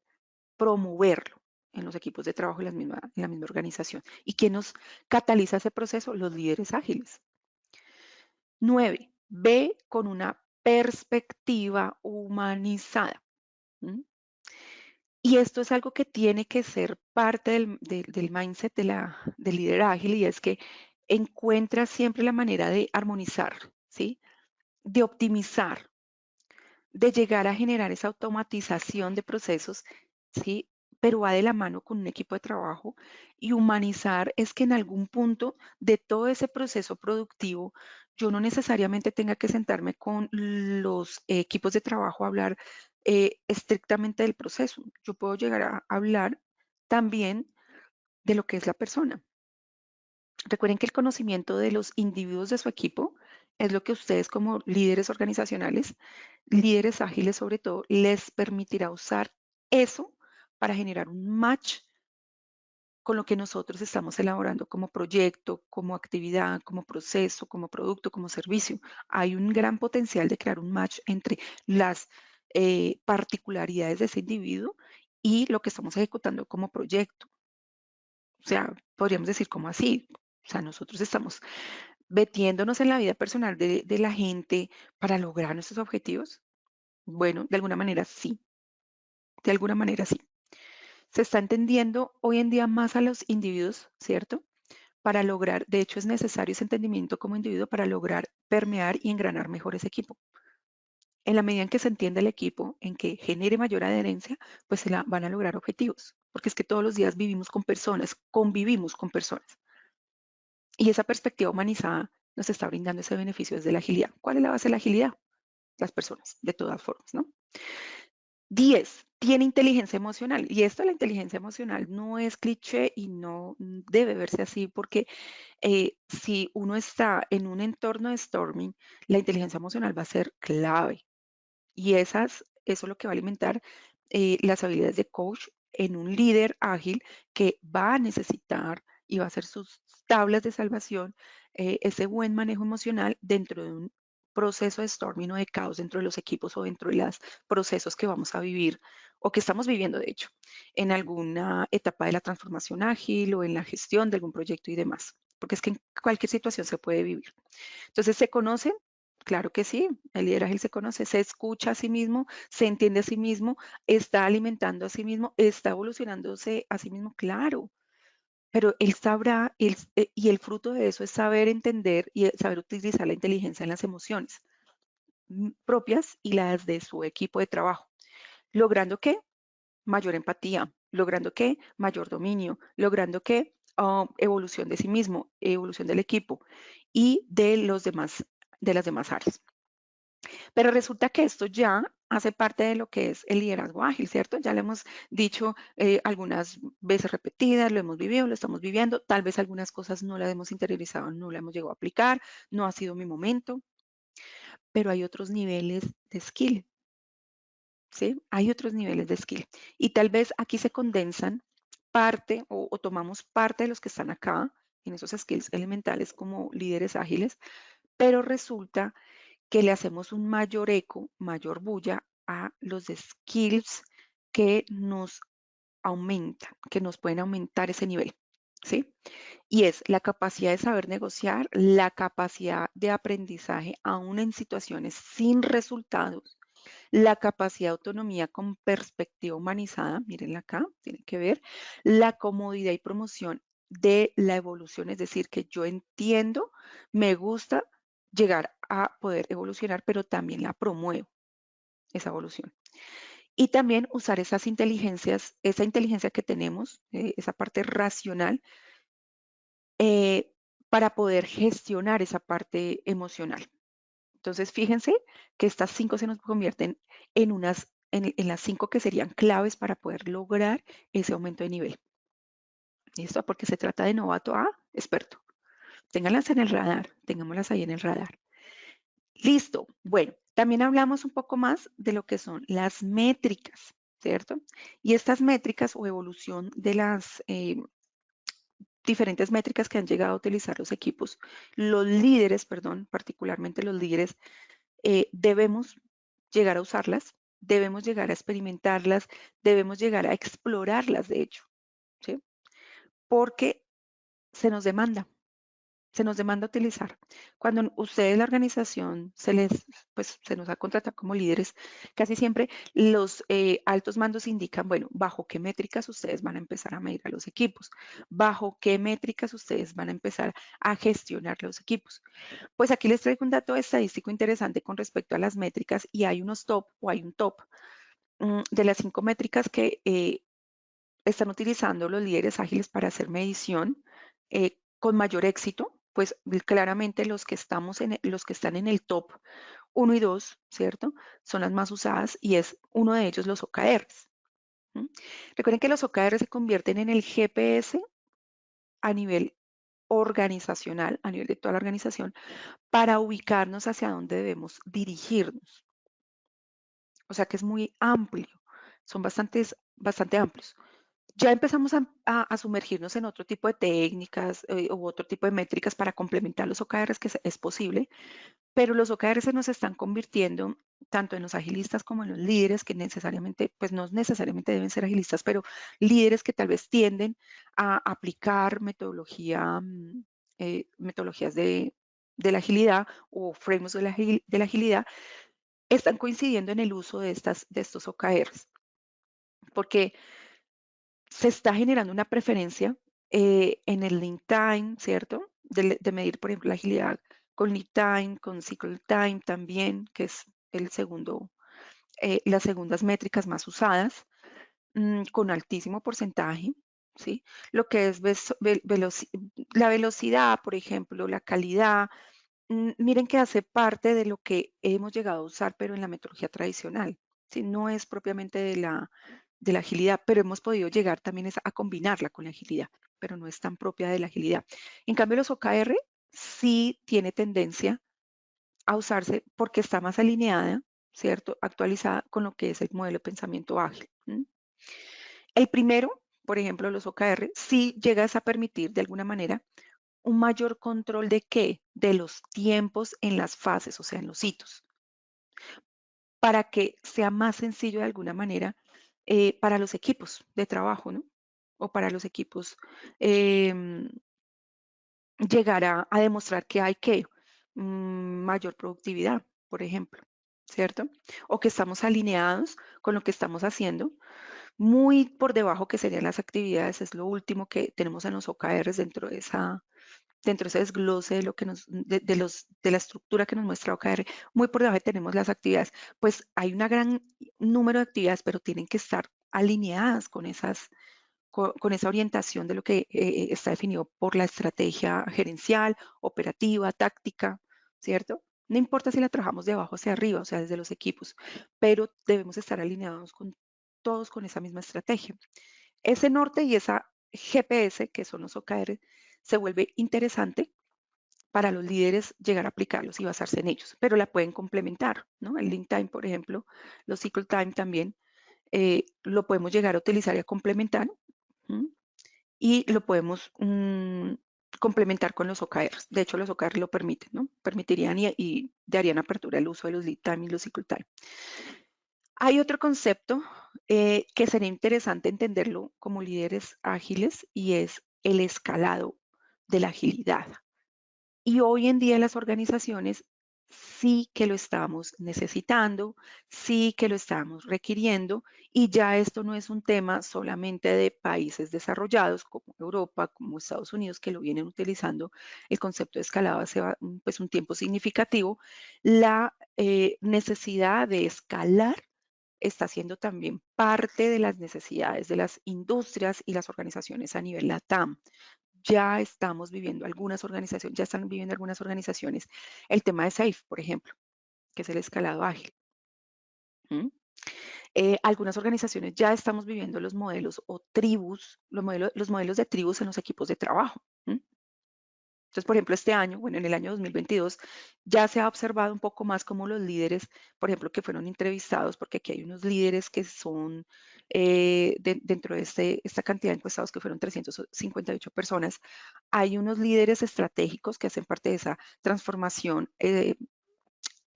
promoverlo en los equipos de trabajo en la misma organización. ¿Y quién nos cataliza ese proceso? Los líderes ágiles. 9, ve con una perspectiva humanizada. ¿Mm? Y esto es algo que tiene que ser parte del mindset del líder ágil y es que encuentra siempre la manera de armonizar, ¿sí? De optimizar, de llegar a generar esa automatización de procesos, ¿sí? Pero va de la mano con un equipo de trabajo y humanizar es que en algún punto de todo ese proceso productivo yo no necesariamente tenga que sentarme con los equipos de trabajo a hablar estrictamente del proceso. Yo puedo llegar a hablar también de lo que es la persona. Recuerden que el conocimiento de los individuos de su equipo es lo que ustedes como líderes organizacionales, líderes ágiles sobre todo, les permitirá usar eso para generar un match con lo que nosotros estamos elaborando como proyecto, como actividad, como proceso, como producto, como servicio. Hay un gran potencial de crear un match entre las particularidades de ese individuo y lo que estamos ejecutando como proyecto. O sea, podríamos decir como así. O sea, nosotros estamos metiéndonos en la vida personal de la gente para lograr nuestros objetivos. Bueno, de alguna manera sí, de alguna manera sí. Se está entendiendo hoy en día más a los individuos, ¿cierto? Para lograr, de hecho es necesario ese entendimiento como individuo para lograr permear y engranar mejor ese equipo. En la medida en que se entienda el equipo, en que genere mayor adherencia, pues van a lograr objetivos, porque es que todos los días vivimos con personas, convivimos con personas. Y esa perspectiva humanizada nos está brindando ese beneficio desde la agilidad. ¿Cuál es la base de la agilidad? Las personas, de todas formas, ¿no? 10, tiene inteligencia emocional. Y esto de la inteligencia emocional no es cliché y no debe verse así porque si uno está en un entorno de storming, la inteligencia emocional va a ser clave. Y eso es lo que va a alimentar las habilidades de coach en un líder ágil que va a necesitar y va a hacer sus tablas de salvación, ese buen manejo emocional dentro de un proceso de storming o de caos dentro de los equipos o dentro de los procesos que vamos a vivir o que estamos viviendo, de hecho, en alguna etapa de la transformación ágil o en la gestión de algún proyecto y demás, porque es que en cualquier situación se puede vivir. Entonces, ¿se conocen? Claro que sí, el líder ágil se conoce, se escucha a sí mismo, se entiende a sí mismo, está alimentando a sí mismo, está evolucionándose a sí mismo, claro, pero él sabrá, y el fruto de eso es saber entender y saber utilizar la inteligencia en las emociones propias y las de su equipo de trabajo, logrando que mayor empatía, logrando que mayor dominio, logrando que evolución de sí mismo, evolución del equipo y de los demás de las demás áreas. Pero resulta que esto ya hace parte de lo que es el liderazgo ágil, ¿cierto? Ya lo hemos dicho algunas veces repetidas, lo hemos vivido, lo estamos viviendo, tal vez algunas cosas no las hemos interiorizado, no las hemos llegado a aplicar, no ha sido mi momento, pero hay otros niveles de skill, ¿sí? Hay otros niveles de skill. Y tal vez aquí se condensan parte o tomamos parte de los que están acá en esos skills elementales como líderes ágiles, pero resulta que le hacemos un mayor eco, mayor bulla a los skills que nos aumentan, que nos pueden aumentar ese nivel, ¿sí? Y es la capacidad de saber negociar, la capacidad de aprendizaje aún en situaciones sin resultados, la capacidad de autonomía con perspectiva humanizada, mírenla acá, tiene que ver, la comodidad y promoción de la evolución, es decir, que yo entiendo, me gusta llegar a poder evolucionar, pero también la promuevo, esa evolución. Y también usar esas inteligencias, esa inteligencia que tenemos, esa parte racional, eh, para poder gestionar esa parte emocional. Entonces, fíjense que estas 5 se nos convierten en en las 5 que serían claves para poder lograr ese aumento de nivel. ¿Listo? Porque se trata de novato a experto. Ténganlas en el radar, tengámoslas ahí en el radar. Listo. Bueno, también hablamos un poco más de lo que son las métricas, ¿cierto? Y estas métricas o evolución de las diferentes métricas que han llegado a utilizar los equipos, los líderes, perdón, particularmente los líderes, debemos llegar a usarlas, debemos llegar a experimentarlas, debemos llegar a explorarlas, de hecho, ¿sí? Porque se nos demanda. Se nos demanda utilizar. Cuando ustedes, la organización, pues, se nos ha contratado como líderes, casi siempre los altos mandos indican, bueno, bajo qué métricas ustedes van a empezar a medir a los equipos, bajo qué métricas ustedes van a empezar a gestionar los equipos. Pues aquí les traigo un dato estadístico interesante con respecto a las métricas y hay unos top o hay un top de las 5 métricas que están utilizando los líderes ágiles para hacer medición con mayor éxito, pues claramente los que están en el top 1 y 2, ¿cierto? Son las más usadas y es uno de ellos los OKRs. ¿Mm? Recuerden que los OKRs se convierten en el GPS a nivel organizacional, a nivel de toda la organización, para ubicarnos hacia dónde debemos dirigirnos. O sea que es muy amplio, son bastante amplios. Ya empezamos a sumergirnos en otro tipo de técnicas u otro tipo de métricas para complementar los OKRs, que es posible, pero los OKRs se nos están convirtiendo tanto en los agilistas como en los líderes, que necesariamente, pues no necesariamente deben ser agilistas, pero líderes que tal vez tienden a aplicar metodologías de la agilidad o frameworks de la agilidad, están coincidiendo en el uso de estos OKRs, porque se está generando una preferencia en el lean time, ¿cierto? De medir, por ejemplo, la agilidad con lead time, con cycle time también, que es las segundas métricas más usadas, con altísimo porcentaje, ¿sí? Lo que es la velocidad, por ejemplo, la calidad, miren que hace parte de lo que hemos llegado a usar, pero en la metodología tradicional, ¿sí? No es propiamente de la agilidad, pero hemos podido llegar también a combinarla con la agilidad, pero no es tan propia de la agilidad. En cambio, los OKR sí tiene tendencia a usarse porque está más alineada, ¿cierto? Actualizada con lo que es el modelo de pensamiento ágil. El primero, por ejemplo, los OKR, sí llegas a permitir de alguna manera un mayor control de qué, de los tiempos en las fases, o sea, en los hitos, para que sea más sencillo de alguna manera para los equipos de trabajo, ¿no? O para los equipos em, llegar a demostrar que hay mayor productividad, por ejemplo, ¿cierto? O que estamos alineados con lo que estamos haciendo. Muy por debajo que serían las actividades, es lo último que tenemos en los OKRs dentro de ese desglose de lo que de la estructura que nos muestra OKR, muy por debajo tenemos las actividades. Pues hay un gran número de actividades, pero tienen que estar alineadas con esa orientación de lo que está definido por la estrategia gerencial, operativa, táctica, ¿cierto? No importa si la trabajamos de abajo hacia arriba, o sea, desde los equipos, pero debemos estar alineados con todos con esa misma estrategia. Ese norte y esa GPS, que son los OKR, se vuelve interesante para los líderes llegar a aplicarlos y basarse en ellos, pero la pueden complementar, ¿no? El Lean Time, por ejemplo, los Cycle Time también, lo podemos llegar a utilizar y a complementar, ¿m? Y lo podemos complementar con los OKRs. De hecho, los OKRs lo permiten, ¿no? Permitirían y darían apertura al uso de los Lead Time y los Cycle Time. Hay otro concepto que sería interesante entenderlo como líderes ágiles y es el escalado de la agilidad. Y hoy en día las organizaciones sí que lo estamos necesitando, sí que lo estamos requiriendo y ya esto no es un tema solamente de países desarrollados como Europa, como Estados Unidos, que lo vienen utilizando el concepto de escalado hace pues, un tiempo significativo. La necesidad de escalar está siendo también parte de las necesidades de las industrias y las organizaciones a nivel LATAM. Ya estamos viviendo algunas organizaciones, ya están viviendo algunas organizaciones el tema de SAFe, por ejemplo, que es el escalado ágil. Algunas organizaciones ya estamos viviendo los modelos o tribus, los modelos de tribus en los equipos de trabajo. Entonces, por ejemplo, este año, bueno, en el año 2022, ya se ha observado un poco más como los líderes, por ejemplo, que fueron entrevistados, porque aquí hay unos líderes que son, dentro de esta cantidad de encuestados que fueron 358 personas, hay unos líderes estratégicos que hacen parte de esa transformación de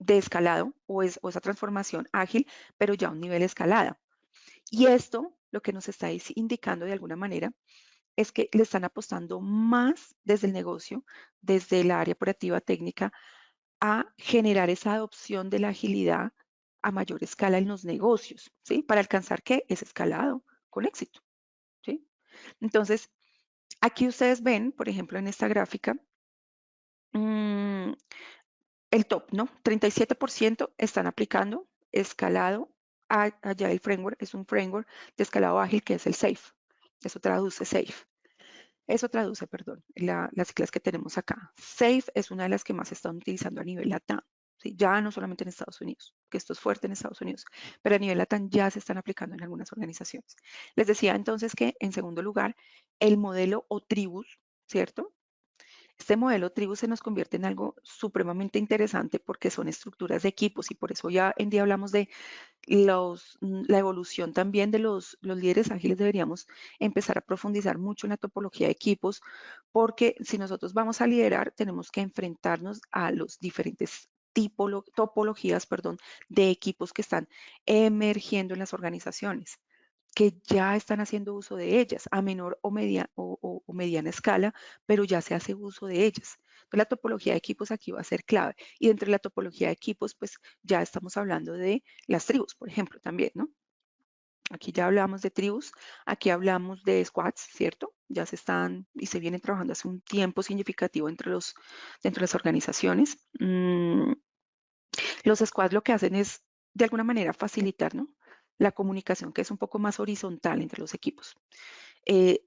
escalado o esa transformación ágil, pero ya a un nivel escalada. Y esto lo que nos está indicando de alguna manera es que le están apostando más desde el negocio, desde el área operativa técnica, a generar esa adopción de la agilidad a mayor escala en los negocios, ¿sí? Para alcanzar que ese escalado con éxito, ¿sí? Entonces, aquí ustedes ven, por ejemplo, en esta gráfica, el top, ¿no? 37% están aplicando escalado allá el framework, es un framework de escalado ágil que es el SAFe. Eso traduce SAFe. Eso traduce, perdón, las siglas que tenemos acá. SAFe es una de las que más se están utilizando a nivel LATAM, ¿sí? Ya no solamente en Estados Unidos, que esto es fuerte en Estados Unidos, pero a nivel LATAM ya se están aplicando en algunas organizaciones. Les decía entonces que, en segundo lugar, el modelo o tribus, ¿cierto? Este modelo tribu se nos convierte en algo supremamente interesante porque son estructuras de equipos y por eso ya en día hablamos de la evolución también de los líderes ágiles. Deberíamos empezar a profundizar mucho en la topología de equipos porque si nosotros vamos a liderar tenemos que enfrentarnos a los diferentes topologías, perdón, de equipos que están emergiendo en las organizaciones, que ya están haciendo uso de ellas a menor o mediana escala, pero ya se hace uso de ellas. Entonces, la topología de equipos aquí va a ser clave. Y dentro de la topología de equipos, pues ya estamos hablando de las tribus, por ejemplo, también, ¿no? Aquí ya hablamos de tribus, aquí hablamos de squads, ¿cierto? Ya se están y se vienen trabajando hace un tiempo significativo dentro de las organizaciones. Los squads lo que hacen es, de alguna manera, facilitar, ¿no? La comunicación, que es un poco más horizontal entre los equipos. Eh,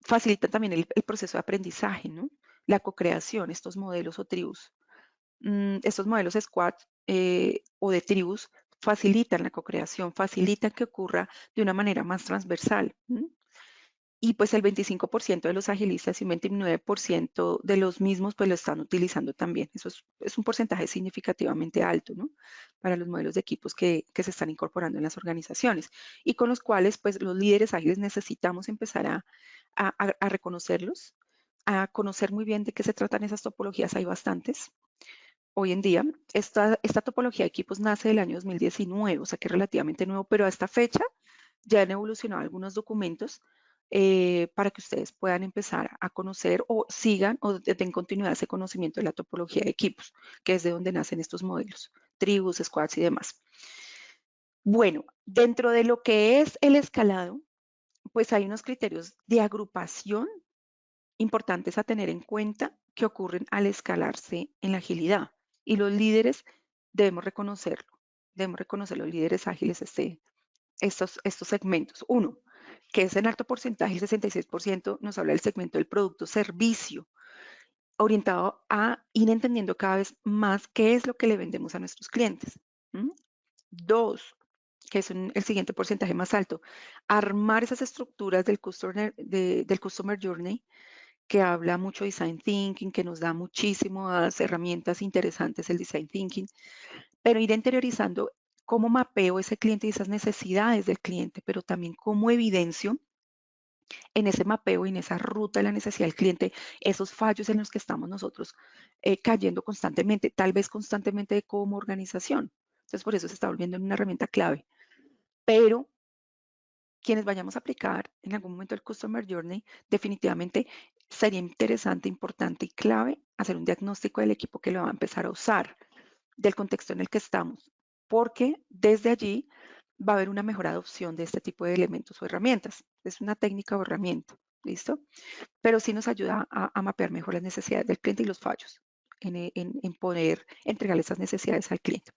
Facilitan también el proceso de aprendizaje, ¿no? La co-creación, estos modelos o tribus. Estos modelos squad o de tribus facilitan la co-creación, facilitan que ocurra de una manera más transversal. Y pues el 25% de los agilistas y un 29% de los mismos pues lo están utilizando también. Eso es un porcentaje significativamente alto, ¿no? Para los modelos de equipos que se están incorporando en las organizaciones y con los cuales pues los líderes ágiles necesitamos empezar a reconocerlos, a conocer muy bien de qué se tratan esas topologías. Hay bastantes. Hoy en día, esta topología de equipos nace del año 2019, o sea que es relativamente nuevo, pero a esta fecha ya han evolucionado algunos documentos para que ustedes puedan empezar a conocer o sigan o den continuidad a ese conocimiento de la topología de equipos, que es de donde nacen estos modelos, tribus, squads y demás. Bueno, dentro de lo que es el escalado, pues hay unos criterios de agrupación importantes a tener en cuenta que ocurren al escalarse en la agilidad. Y los líderes debemos reconocer los líderes ágiles estos segmentos. Uno, que es en alto porcentaje, el 66% nos habla del segmento del producto servicio. orientado a ir entendiendo cada vez más qué es lo que le vendemos a nuestros clientes. ¿Mm? Dos, que es el siguiente porcentaje más alto, armar esas estructuras del customer journey, que habla mucho de design thinking, que nos da muchísimas herramientas interesantes el design thinking, pero ir interiorizando cómo mapeo ese cliente y esas necesidades del cliente, pero también cómo evidencio en ese mapeo y en esa ruta de la necesidad del cliente esos fallos en los que estamos nosotros cayendo constantemente, tal vez constantemente como organización. Entonces, por eso se está volviendo una herramienta clave. Pero quienes vayamos a aplicar en algún momento el Customer Journey, definitivamente sería interesante, importante y clave hacer un diagnóstico del equipo que lo va a empezar a usar, del contexto en el que estamos, porque desde allí va a haber una mejor adopción de este tipo de elementos o herramientas. Es una técnica o herramienta, ¿listo? Pero sí nos ayuda a mapear mejor las necesidades del cliente y los fallos en poder entregar esas necesidades al cliente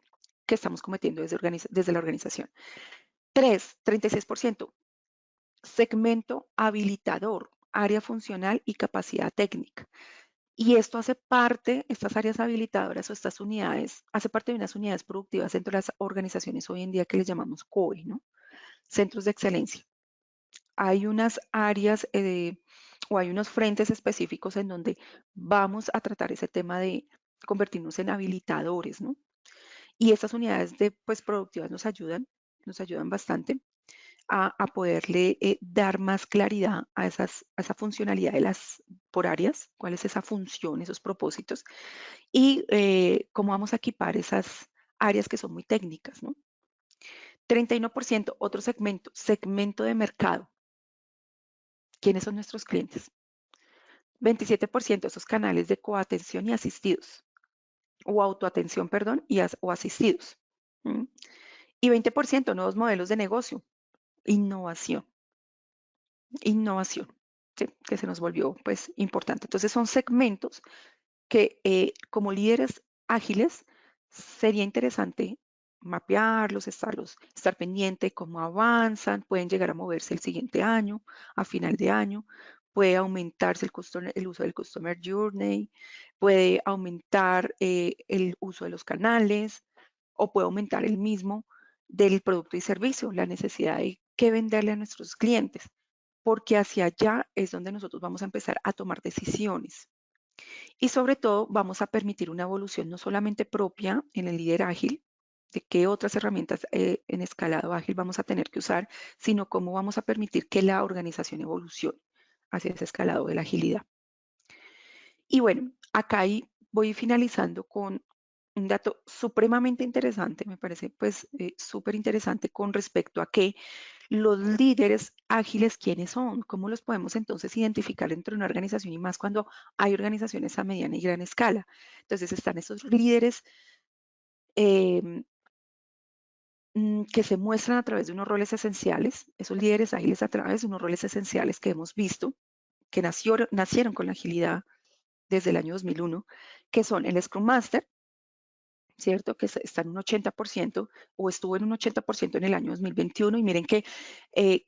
que estamos cometiendo desde la organización. 36%, segmento habilitador, área funcional y capacidad técnica. Y esto hace parte, estas áreas habilitadoras o estas unidades, hace parte de unas unidades productivas dentro de las organizaciones hoy en día que les llamamos COE, ¿no? Centros de excelencia. Hay unas áreas o hay unos frentes específicos en donde vamos a tratar ese tema de convertirnos en habilitadores, ¿no? Y estas unidades pues, productivas nos ayudan bastante a poderle dar más claridad a esa funcionalidad de las por áreas, cuál es esa función, esos propósitos, y cómo vamos a equipar esas áreas que son muy técnicas, ¿no? 31%, otro segmento de mercado. ¿Quiénes son nuestros clientes? 27% esos canales de coatención y asistidos, o autoatención, perdón, o asistidos. ¿Mm? Y 20% nuevos modelos de negocio, innovación. Innovación, ¿sí? Que se nos volvió pues importante. Entonces son segmentos que como líderes ágiles sería interesante mapearlos, estar pendiente de cómo avanzan, pueden llegar a moverse el siguiente año, a final de año, puede aumentarse el uso del Customer Journey, puede aumentar el uso de los canales o puede aumentar el mismo del producto y servicio, la necesidad de qué venderle a nuestros clientes, porque hacia allá es donde nosotros vamos a empezar a tomar decisiones. Y sobre todo vamos a permitir una evolución no solamente propia en el líder ágil, de qué otras herramientas en escalado ágil vamos a tener que usar, sino cómo vamos a permitir que la organización evolucione hacia ese escalado de la agilidad. Y bueno, acá ahí voy finalizando con un dato supremamente interesante, me parece pues súper interesante con respecto a que los líderes ágiles, ¿quiénes son? ¿Cómo los podemos entonces identificar dentro de una organización y más cuando hay organizaciones a mediana y gran escala? Entonces están esos líderes eh, que se muestran a través de unos roles esenciales, esos líderes ágiles a través de unos roles esenciales que hemos visto, que nacieron con la agilidad desde el año 2001, que son el Scrum Master, ¿cierto? Que está en un 80% o estuvo en un 80% en el año 2021 y miren que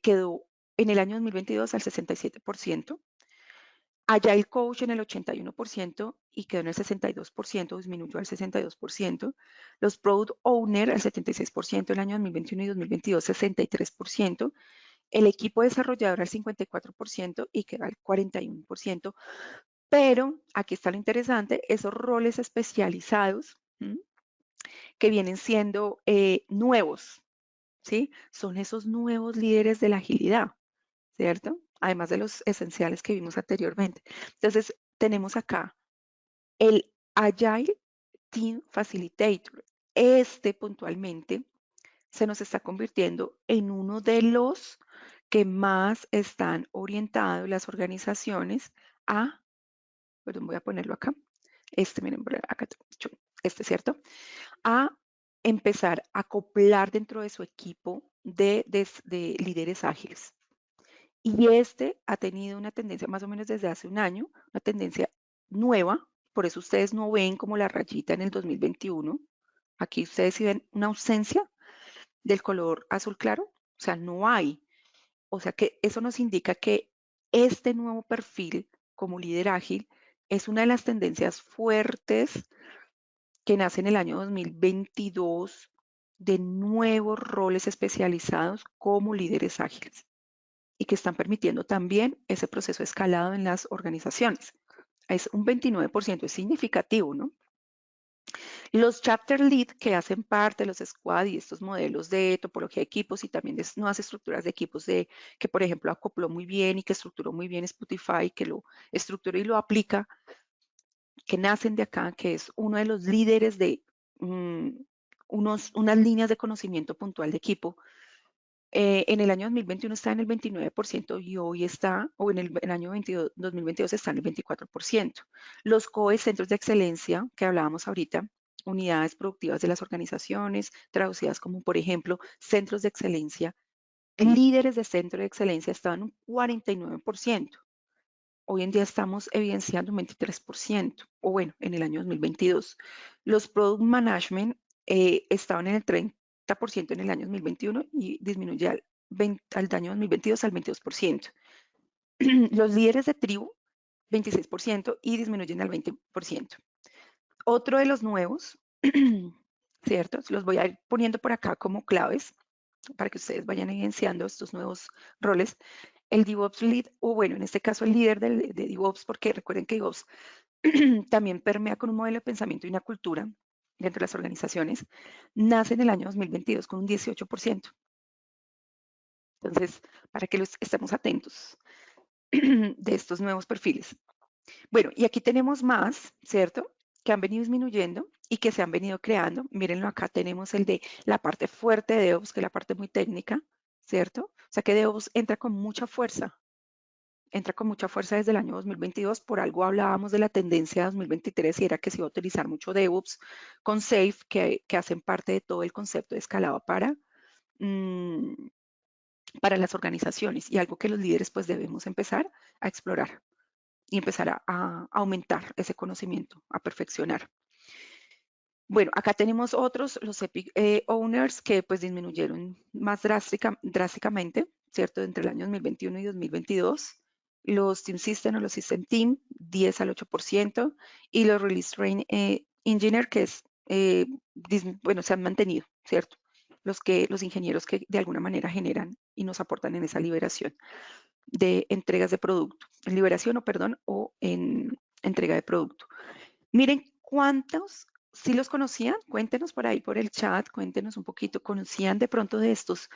quedó en el año 2022 al 67%. Agile Coach en el 81% y quedó en el 62%, disminuyó al 62%. Los Product Owner al 76% el año 2021 y 2022, 63%. El equipo desarrollador al 54% y queda al 41%. Pero aquí está lo interesante, esos roles especializados, ¿m? Que vienen siendo nuevos, ¿sí? Son esos nuevos líderes de la agilidad, ¿cierto? Además de los esenciales que vimos anteriormente. Entonces, tenemos acá el Agile Team Facilitator. Este puntualmente se nos está convirtiendo en uno de los que más están orientados las organizaciones a, perdón, voy a ponerlo acá, miren, acá, ¿cierto? A empezar a acoplar dentro de su equipo de líderes ágiles. Y este ha tenido una tendencia más o menos desde hace un año, una tendencia nueva, por eso ustedes no ven como la rayita en el 2021. Aquí ustedes sí ven una ausencia del color azul claro, o sea, no hay. O sea que eso nos indica que este nuevo perfil como líder ágil Es una de las tendencias fuertes que nace en el año 2022 de nuevos roles especializados como líderes ágiles y que están permitiendo también ese proceso escalado en las organizaciones. Es un 29%, es significativo, ¿no? Los chapter lead que hacen parte de los squad y estos modelos de topología de equipos y también de nuevas estructuras de equipos que, por ejemplo, acopló muy bien y que estructuró muy bien Spotify, que lo estructuró y lo aplica, que nacen de acá, que es uno de los líderes de unas líneas de conocimiento puntual de equipo. En el año 2021 está en el 29% y hoy está, o en el año 2022 está en el 24%. Los COE, centros de excelencia, que hablábamos ahorita, unidades productivas de las organizaciones, traducidas como, por ejemplo, centros de excelencia, líderes de centro de excelencia estaban un 49%. Hoy en día estamos evidenciando un 23%, o bueno, en el año 2022. Los product management estaban en el 30% en el año 2021 y disminuye al año 2022 al 22%. Los líderes de tribu, 26% y disminuyen al 20%. Otro de los nuevos, ¿cierto? Los voy a ir poniendo por acá como claves para que ustedes vayan evidenciando estos nuevos roles. El DevOps Lead, o bueno, en este caso el líder de DevOps, porque recuerden que DevOps también permea con un modelo de pensamiento y una cultura dentro de las organizaciones, nace en el año 2022 con un 18%. Entonces, para que estemos atentos de estos nuevos perfiles. Bueno, y aquí tenemos más, ¿cierto? Que han venido disminuyendo y que se han venido creando. Mírenlo, acá tenemos el de la parte fuerte de DevOps, que es la parte muy técnica, ¿cierto? O sea que DevOps entra con mucha fuerza desde el año 2022. Por algo hablábamos de la tendencia de 2023 y era que se iba a utilizar mucho DevOps con SAFe, que hacen parte de todo el concepto de escalado para las organizaciones y algo que los líderes pues debemos empezar a explorar y empezar a aumentar ese conocimiento, a perfeccionar. Bueno, acá tenemos otros, los Epic Owners, que pues disminuyeron más drásticamente, ¿cierto? Entre el año 2021 y 2022. Los Team System o los System Team, 10 al 8%. Y los Release Train Engineer, que es, bueno, se han mantenido, ¿cierto? Los ingenieros que de alguna manera generan y nos aportan en esa liberación de entregas de producto, en liberación o en entrega de producto. Miren cuántos, si los conocían, cuéntenos por ahí por el chat, cuéntenos un poquito, conocían de pronto de estos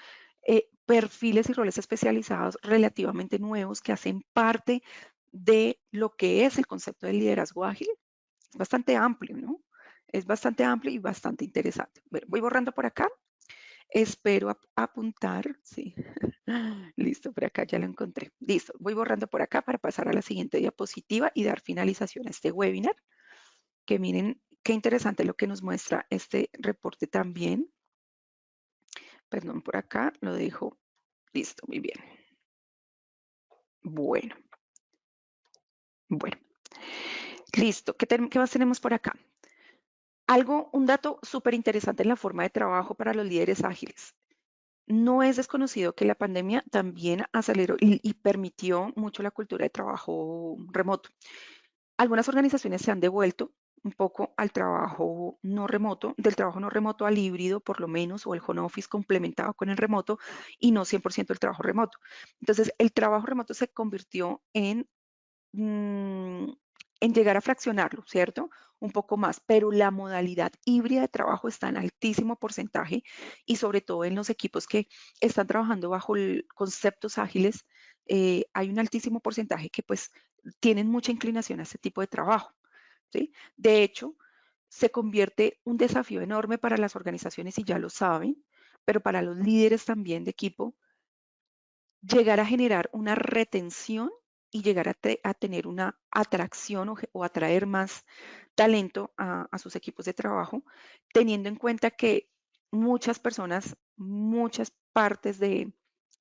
perfiles y roles especializados relativamente nuevos que hacen parte de lo que es el concepto del liderazgo ágil. Es bastante amplio, ¿no? Es bastante amplio y bastante interesante. Bueno, voy borrando por acá. Espero apuntar, sí. Listo, por acá ya lo encontré. Listo, voy borrando por acá para pasar a la siguiente diapositiva y dar finalización a este webinar. Que miren qué interesante lo que nos muestra este reporte también. Perdón, por acá lo dejo. Listo, muy bien. Bueno. Listo. ¿Qué más tenemos por acá? Un dato súper interesante en la forma de trabajo para los líderes ágiles. No es desconocido que la pandemia también aceleró y permitió mucho la cultura de trabajo remoto. Algunas organizaciones se han devuelto un poco al trabajo no remoto, del trabajo no remoto al híbrido por lo menos, o el home office complementado con el remoto y no 100% el trabajo remoto. Entonces, el trabajo remoto se convirtió en llegar a fraccionarlo, ¿cierto? Un poco más, pero la modalidad híbrida de trabajo está en altísimo porcentaje y sobre todo en los equipos que están trabajando bajo conceptos ágiles, hay un altísimo porcentaje que pues tienen mucha inclinación a este tipo de trabajo, ¿sí? De hecho, se convierte un desafío enorme para las organizaciones y ya lo saben, pero para los líderes también de equipo, llegar a generar una retención y llegar a tener una atracción o atraer más talento a sus equipos de trabajo, teniendo en cuenta que muchas personas, muchas partes de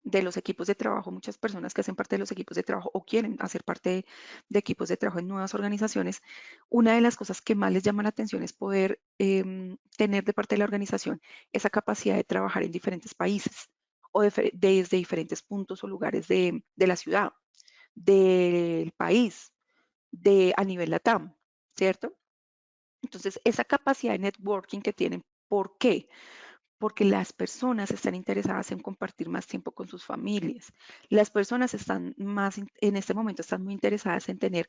los equipos de trabajo, muchas personas que hacen parte de los equipos de trabajo o quieren hacer parte de equipos de trabajo en nuevas organizaciones, una de las cosas que más les llama la atención es poder tener de parte de la organización esa capacidad de trabajar en diferentes países o desde diferentes puntos o lugares de la ciudad, del país, a nivel LATAM, ¿cierto? Entonces, esa capacidad de networking que tienen, ¿por qué? Porque las personas están interesadas en compartir más tiempo con sus familias. Las personas están más, en este momento están muy interesadas en tener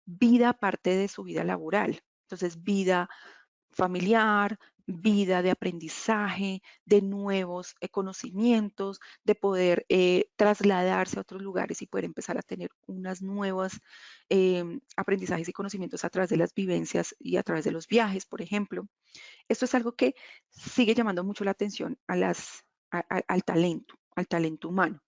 vida aparte de su vida laboral. Entonces, vida familiar, vida de aprendizaje, de nuevos conocimientos, de poder trasladarse a otros lugares y poder empezar a tener unas nuevas aprendizajes y conocimientos a través de las vivencias y a través de los viajes, por ejemplo. Esto es algo que sigue llamando mucho la atención al talento humano.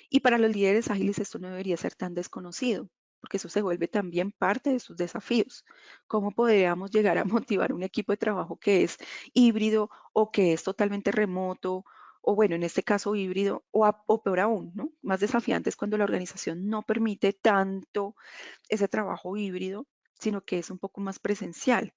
Y para los líderes ágiles esto no debería ser tan desconocido, porque eso se vuelve también parte de sus desafíos. ¿Cómo podríamos llegar a motivar un equipo de trabajo que es híbrido o que es totalmente remoto? O bueno, en este caso híbrido, o peor aún, ¿no? Más desafiante es cuando la organización no permite tanto ese trabajo híbrido, sino que es un poco más presencial.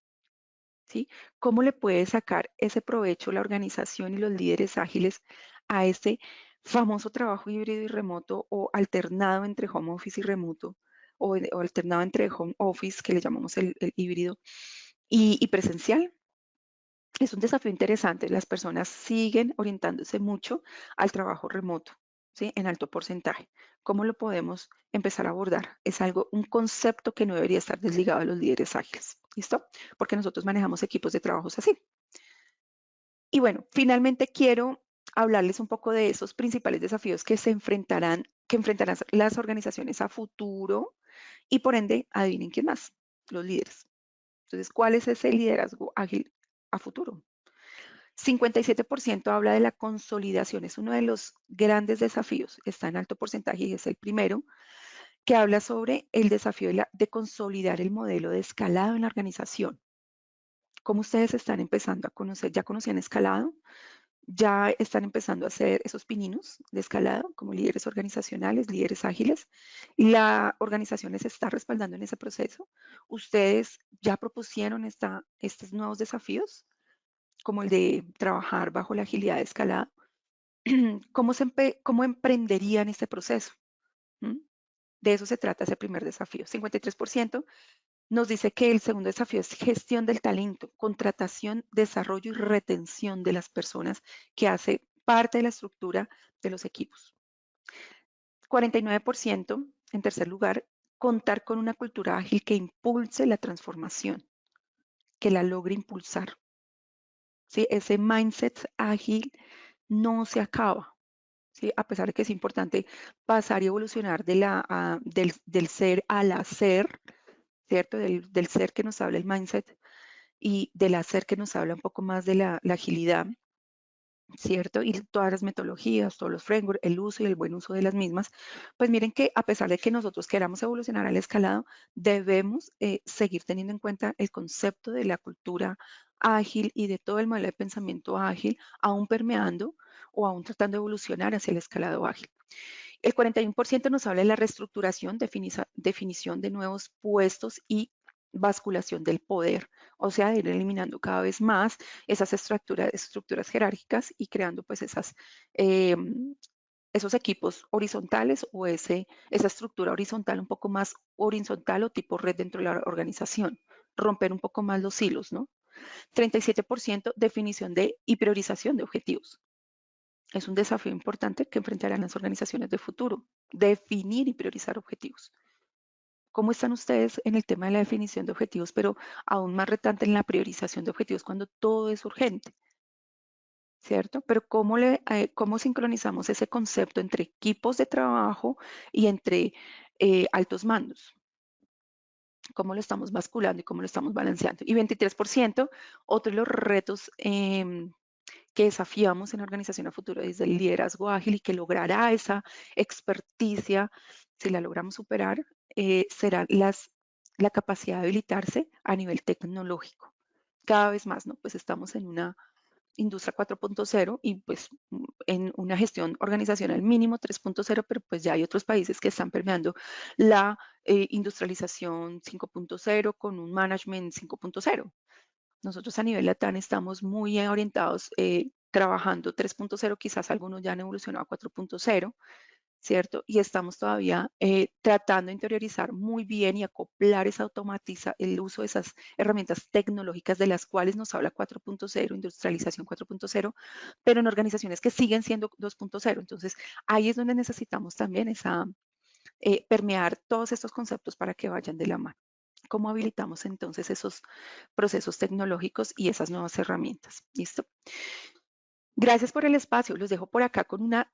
¿Sí? ¿Cómo le puede sacar ese provecho la organización y los líderes ágiles a este famoso trabajo híbrido y remoto o alternado entre home office y remoto o alternado entre home office, que le llamamos el híbrido, y presencial? Es un desafío interesante. Las personas siguen orientándose mucho al trabajo remoto, ¿sí? En alto porcentaje. ¿Cómo lo podemos empezar a abordar? Es algo, un concepto que no debería estar desligado de los líderes ágiles. ¿Listo? Porque nosotros manejamos equipos de trabajos así. Y bueno, finalmente quiero hablarles un poco de esos principales desafíos que enfrentarán las organizaciones a futuro y por ende, adivinen quién más, los líderes. Entonces, ¿cuál es ese liderazgo ágil a futuro? 57% habla de la consolidación, es uno de los grandes desafíos, está en alto porcentaje y es el primero, que habla sobre el desafío de consolidar el modelo de escalado en la organización. ¿Cómo ustedes están empezando a conocer? ¿Ya conocían escalado? ¿Ya están empezando a hacer esos pininos de escalado como líderes organizacionales, líderes ágiles? ¿La organización les está respaldando en ese proceso? ¿Ustedes ya propusieron estos nuevos desafíos, como el de trabajar bajo la agilidad de escalado? ¿Cómo emprenderían este proceso? ¿Mm? De eso se trata ese primer desafío. 53% nos dice que el segundo desafío es gestión del talento, contratación, desarrollo y retención de las personas que hace parte de la estructura de los equipos. 49%, en tercer lugar, contar con una cultura ágil que impulse la transformación, que la logre impulsar. ¿Sí? Ese mindset ágil no se acaba. ¿Sí? A pesar de que es importante pasar y evolucionar del ser al hacer, ¿cierto? Del ser que nos habla el mindset y del hacer que nos habla un poco más de la agilidad, ¿cierto? Y todas las metodologías, todos los frameworks, el uso y el buen uso de las mismas, pues miren que a pesar de que nosotros queramos evolucionar al escalado, debemos seguir teniendo en cuenta el concepto de la cultura ágil y de todo el modelo de pensamiento ágil, aún permeando o aún tratando de evolucionar hacia el escalado ágil. El 41% nos habla de la reestructuración, definición de nuevos puestos y basculación del poder, o sea, de ir eliminando cada vez más esas estructuras jerárquicas y creando pues eh, esos equipos horizontales o esa estructura horizontal un poco más horizontal o tipo red dentro de la organización, romper un poco más los hilos, ¿no? 37% definición de y priorización de objetivos. Es un desafío importante que enfrentarán las organizaciones de futuro, definir y priorizar objetivos. ¿Cómo están ustedes en el tema de la definición de objetivos, pero aún más retante en la priorización de objetivos cuando todo es urgente? ¿Cierto? Pero ¿cómo sincronizamos ese concepto entre equipos de trabajo y entre altos mandos? ¿Cómo lo estamos basculando y cómo lo estamos balanceando? Y 23%, otro de los retos que desafiamos en la organización a futuro desde el liderazgo ágil y que logrará esa experticia, si la logramos superar, será la capacidad de habilitarse a nivel tecnológico. Cada vez más, ¿no? Pues estamos en una industria 4.0 y pues en una gestión organizacional mínimo 3.0, pero pues ya hay otros países que están permeando la industrialización 5.0 con un management 5.0. Nosotros a nivel LATAM estamos muy orientados trabajando 3.0, quizás algunos ya han evolucionado a 4.0, ¿cierto? Y estamos todavía tratando de interiorizar muy bien y acoplar el uso de esas herramientas tecnológicas de las cuales nos habla 4.0, industrialización 4.0, pero en organizaciones que siguen siendo 2.0. Entonces, ahí es donde necesitamos también permear todos estos conceptos para que vayan de la mano. ¿Cómo habilitamos entonces esos procesos tecnológicos y esas nuevas herramientas? ¿Listo? Gracias por el espacio. Los dejo por acá con una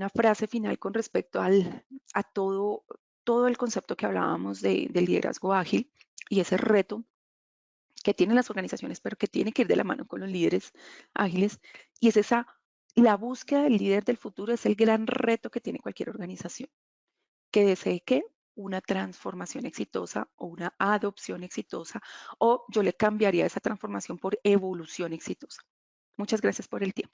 frase final con respecto a todo el concepto que hablábamos del liderazgo ágil y ese reto que tienen las organizaciones, pero que tiene que ir de la mano con los líderes ágiles. Y es la búsqueda del líder del futuro es el gran reto que tiene cualquier organización que desee que una transformación exitosa o una adopción exitosa, o yo le cambiaría esa transformación por evolución exitosa. Muchas gracias por el tiempo.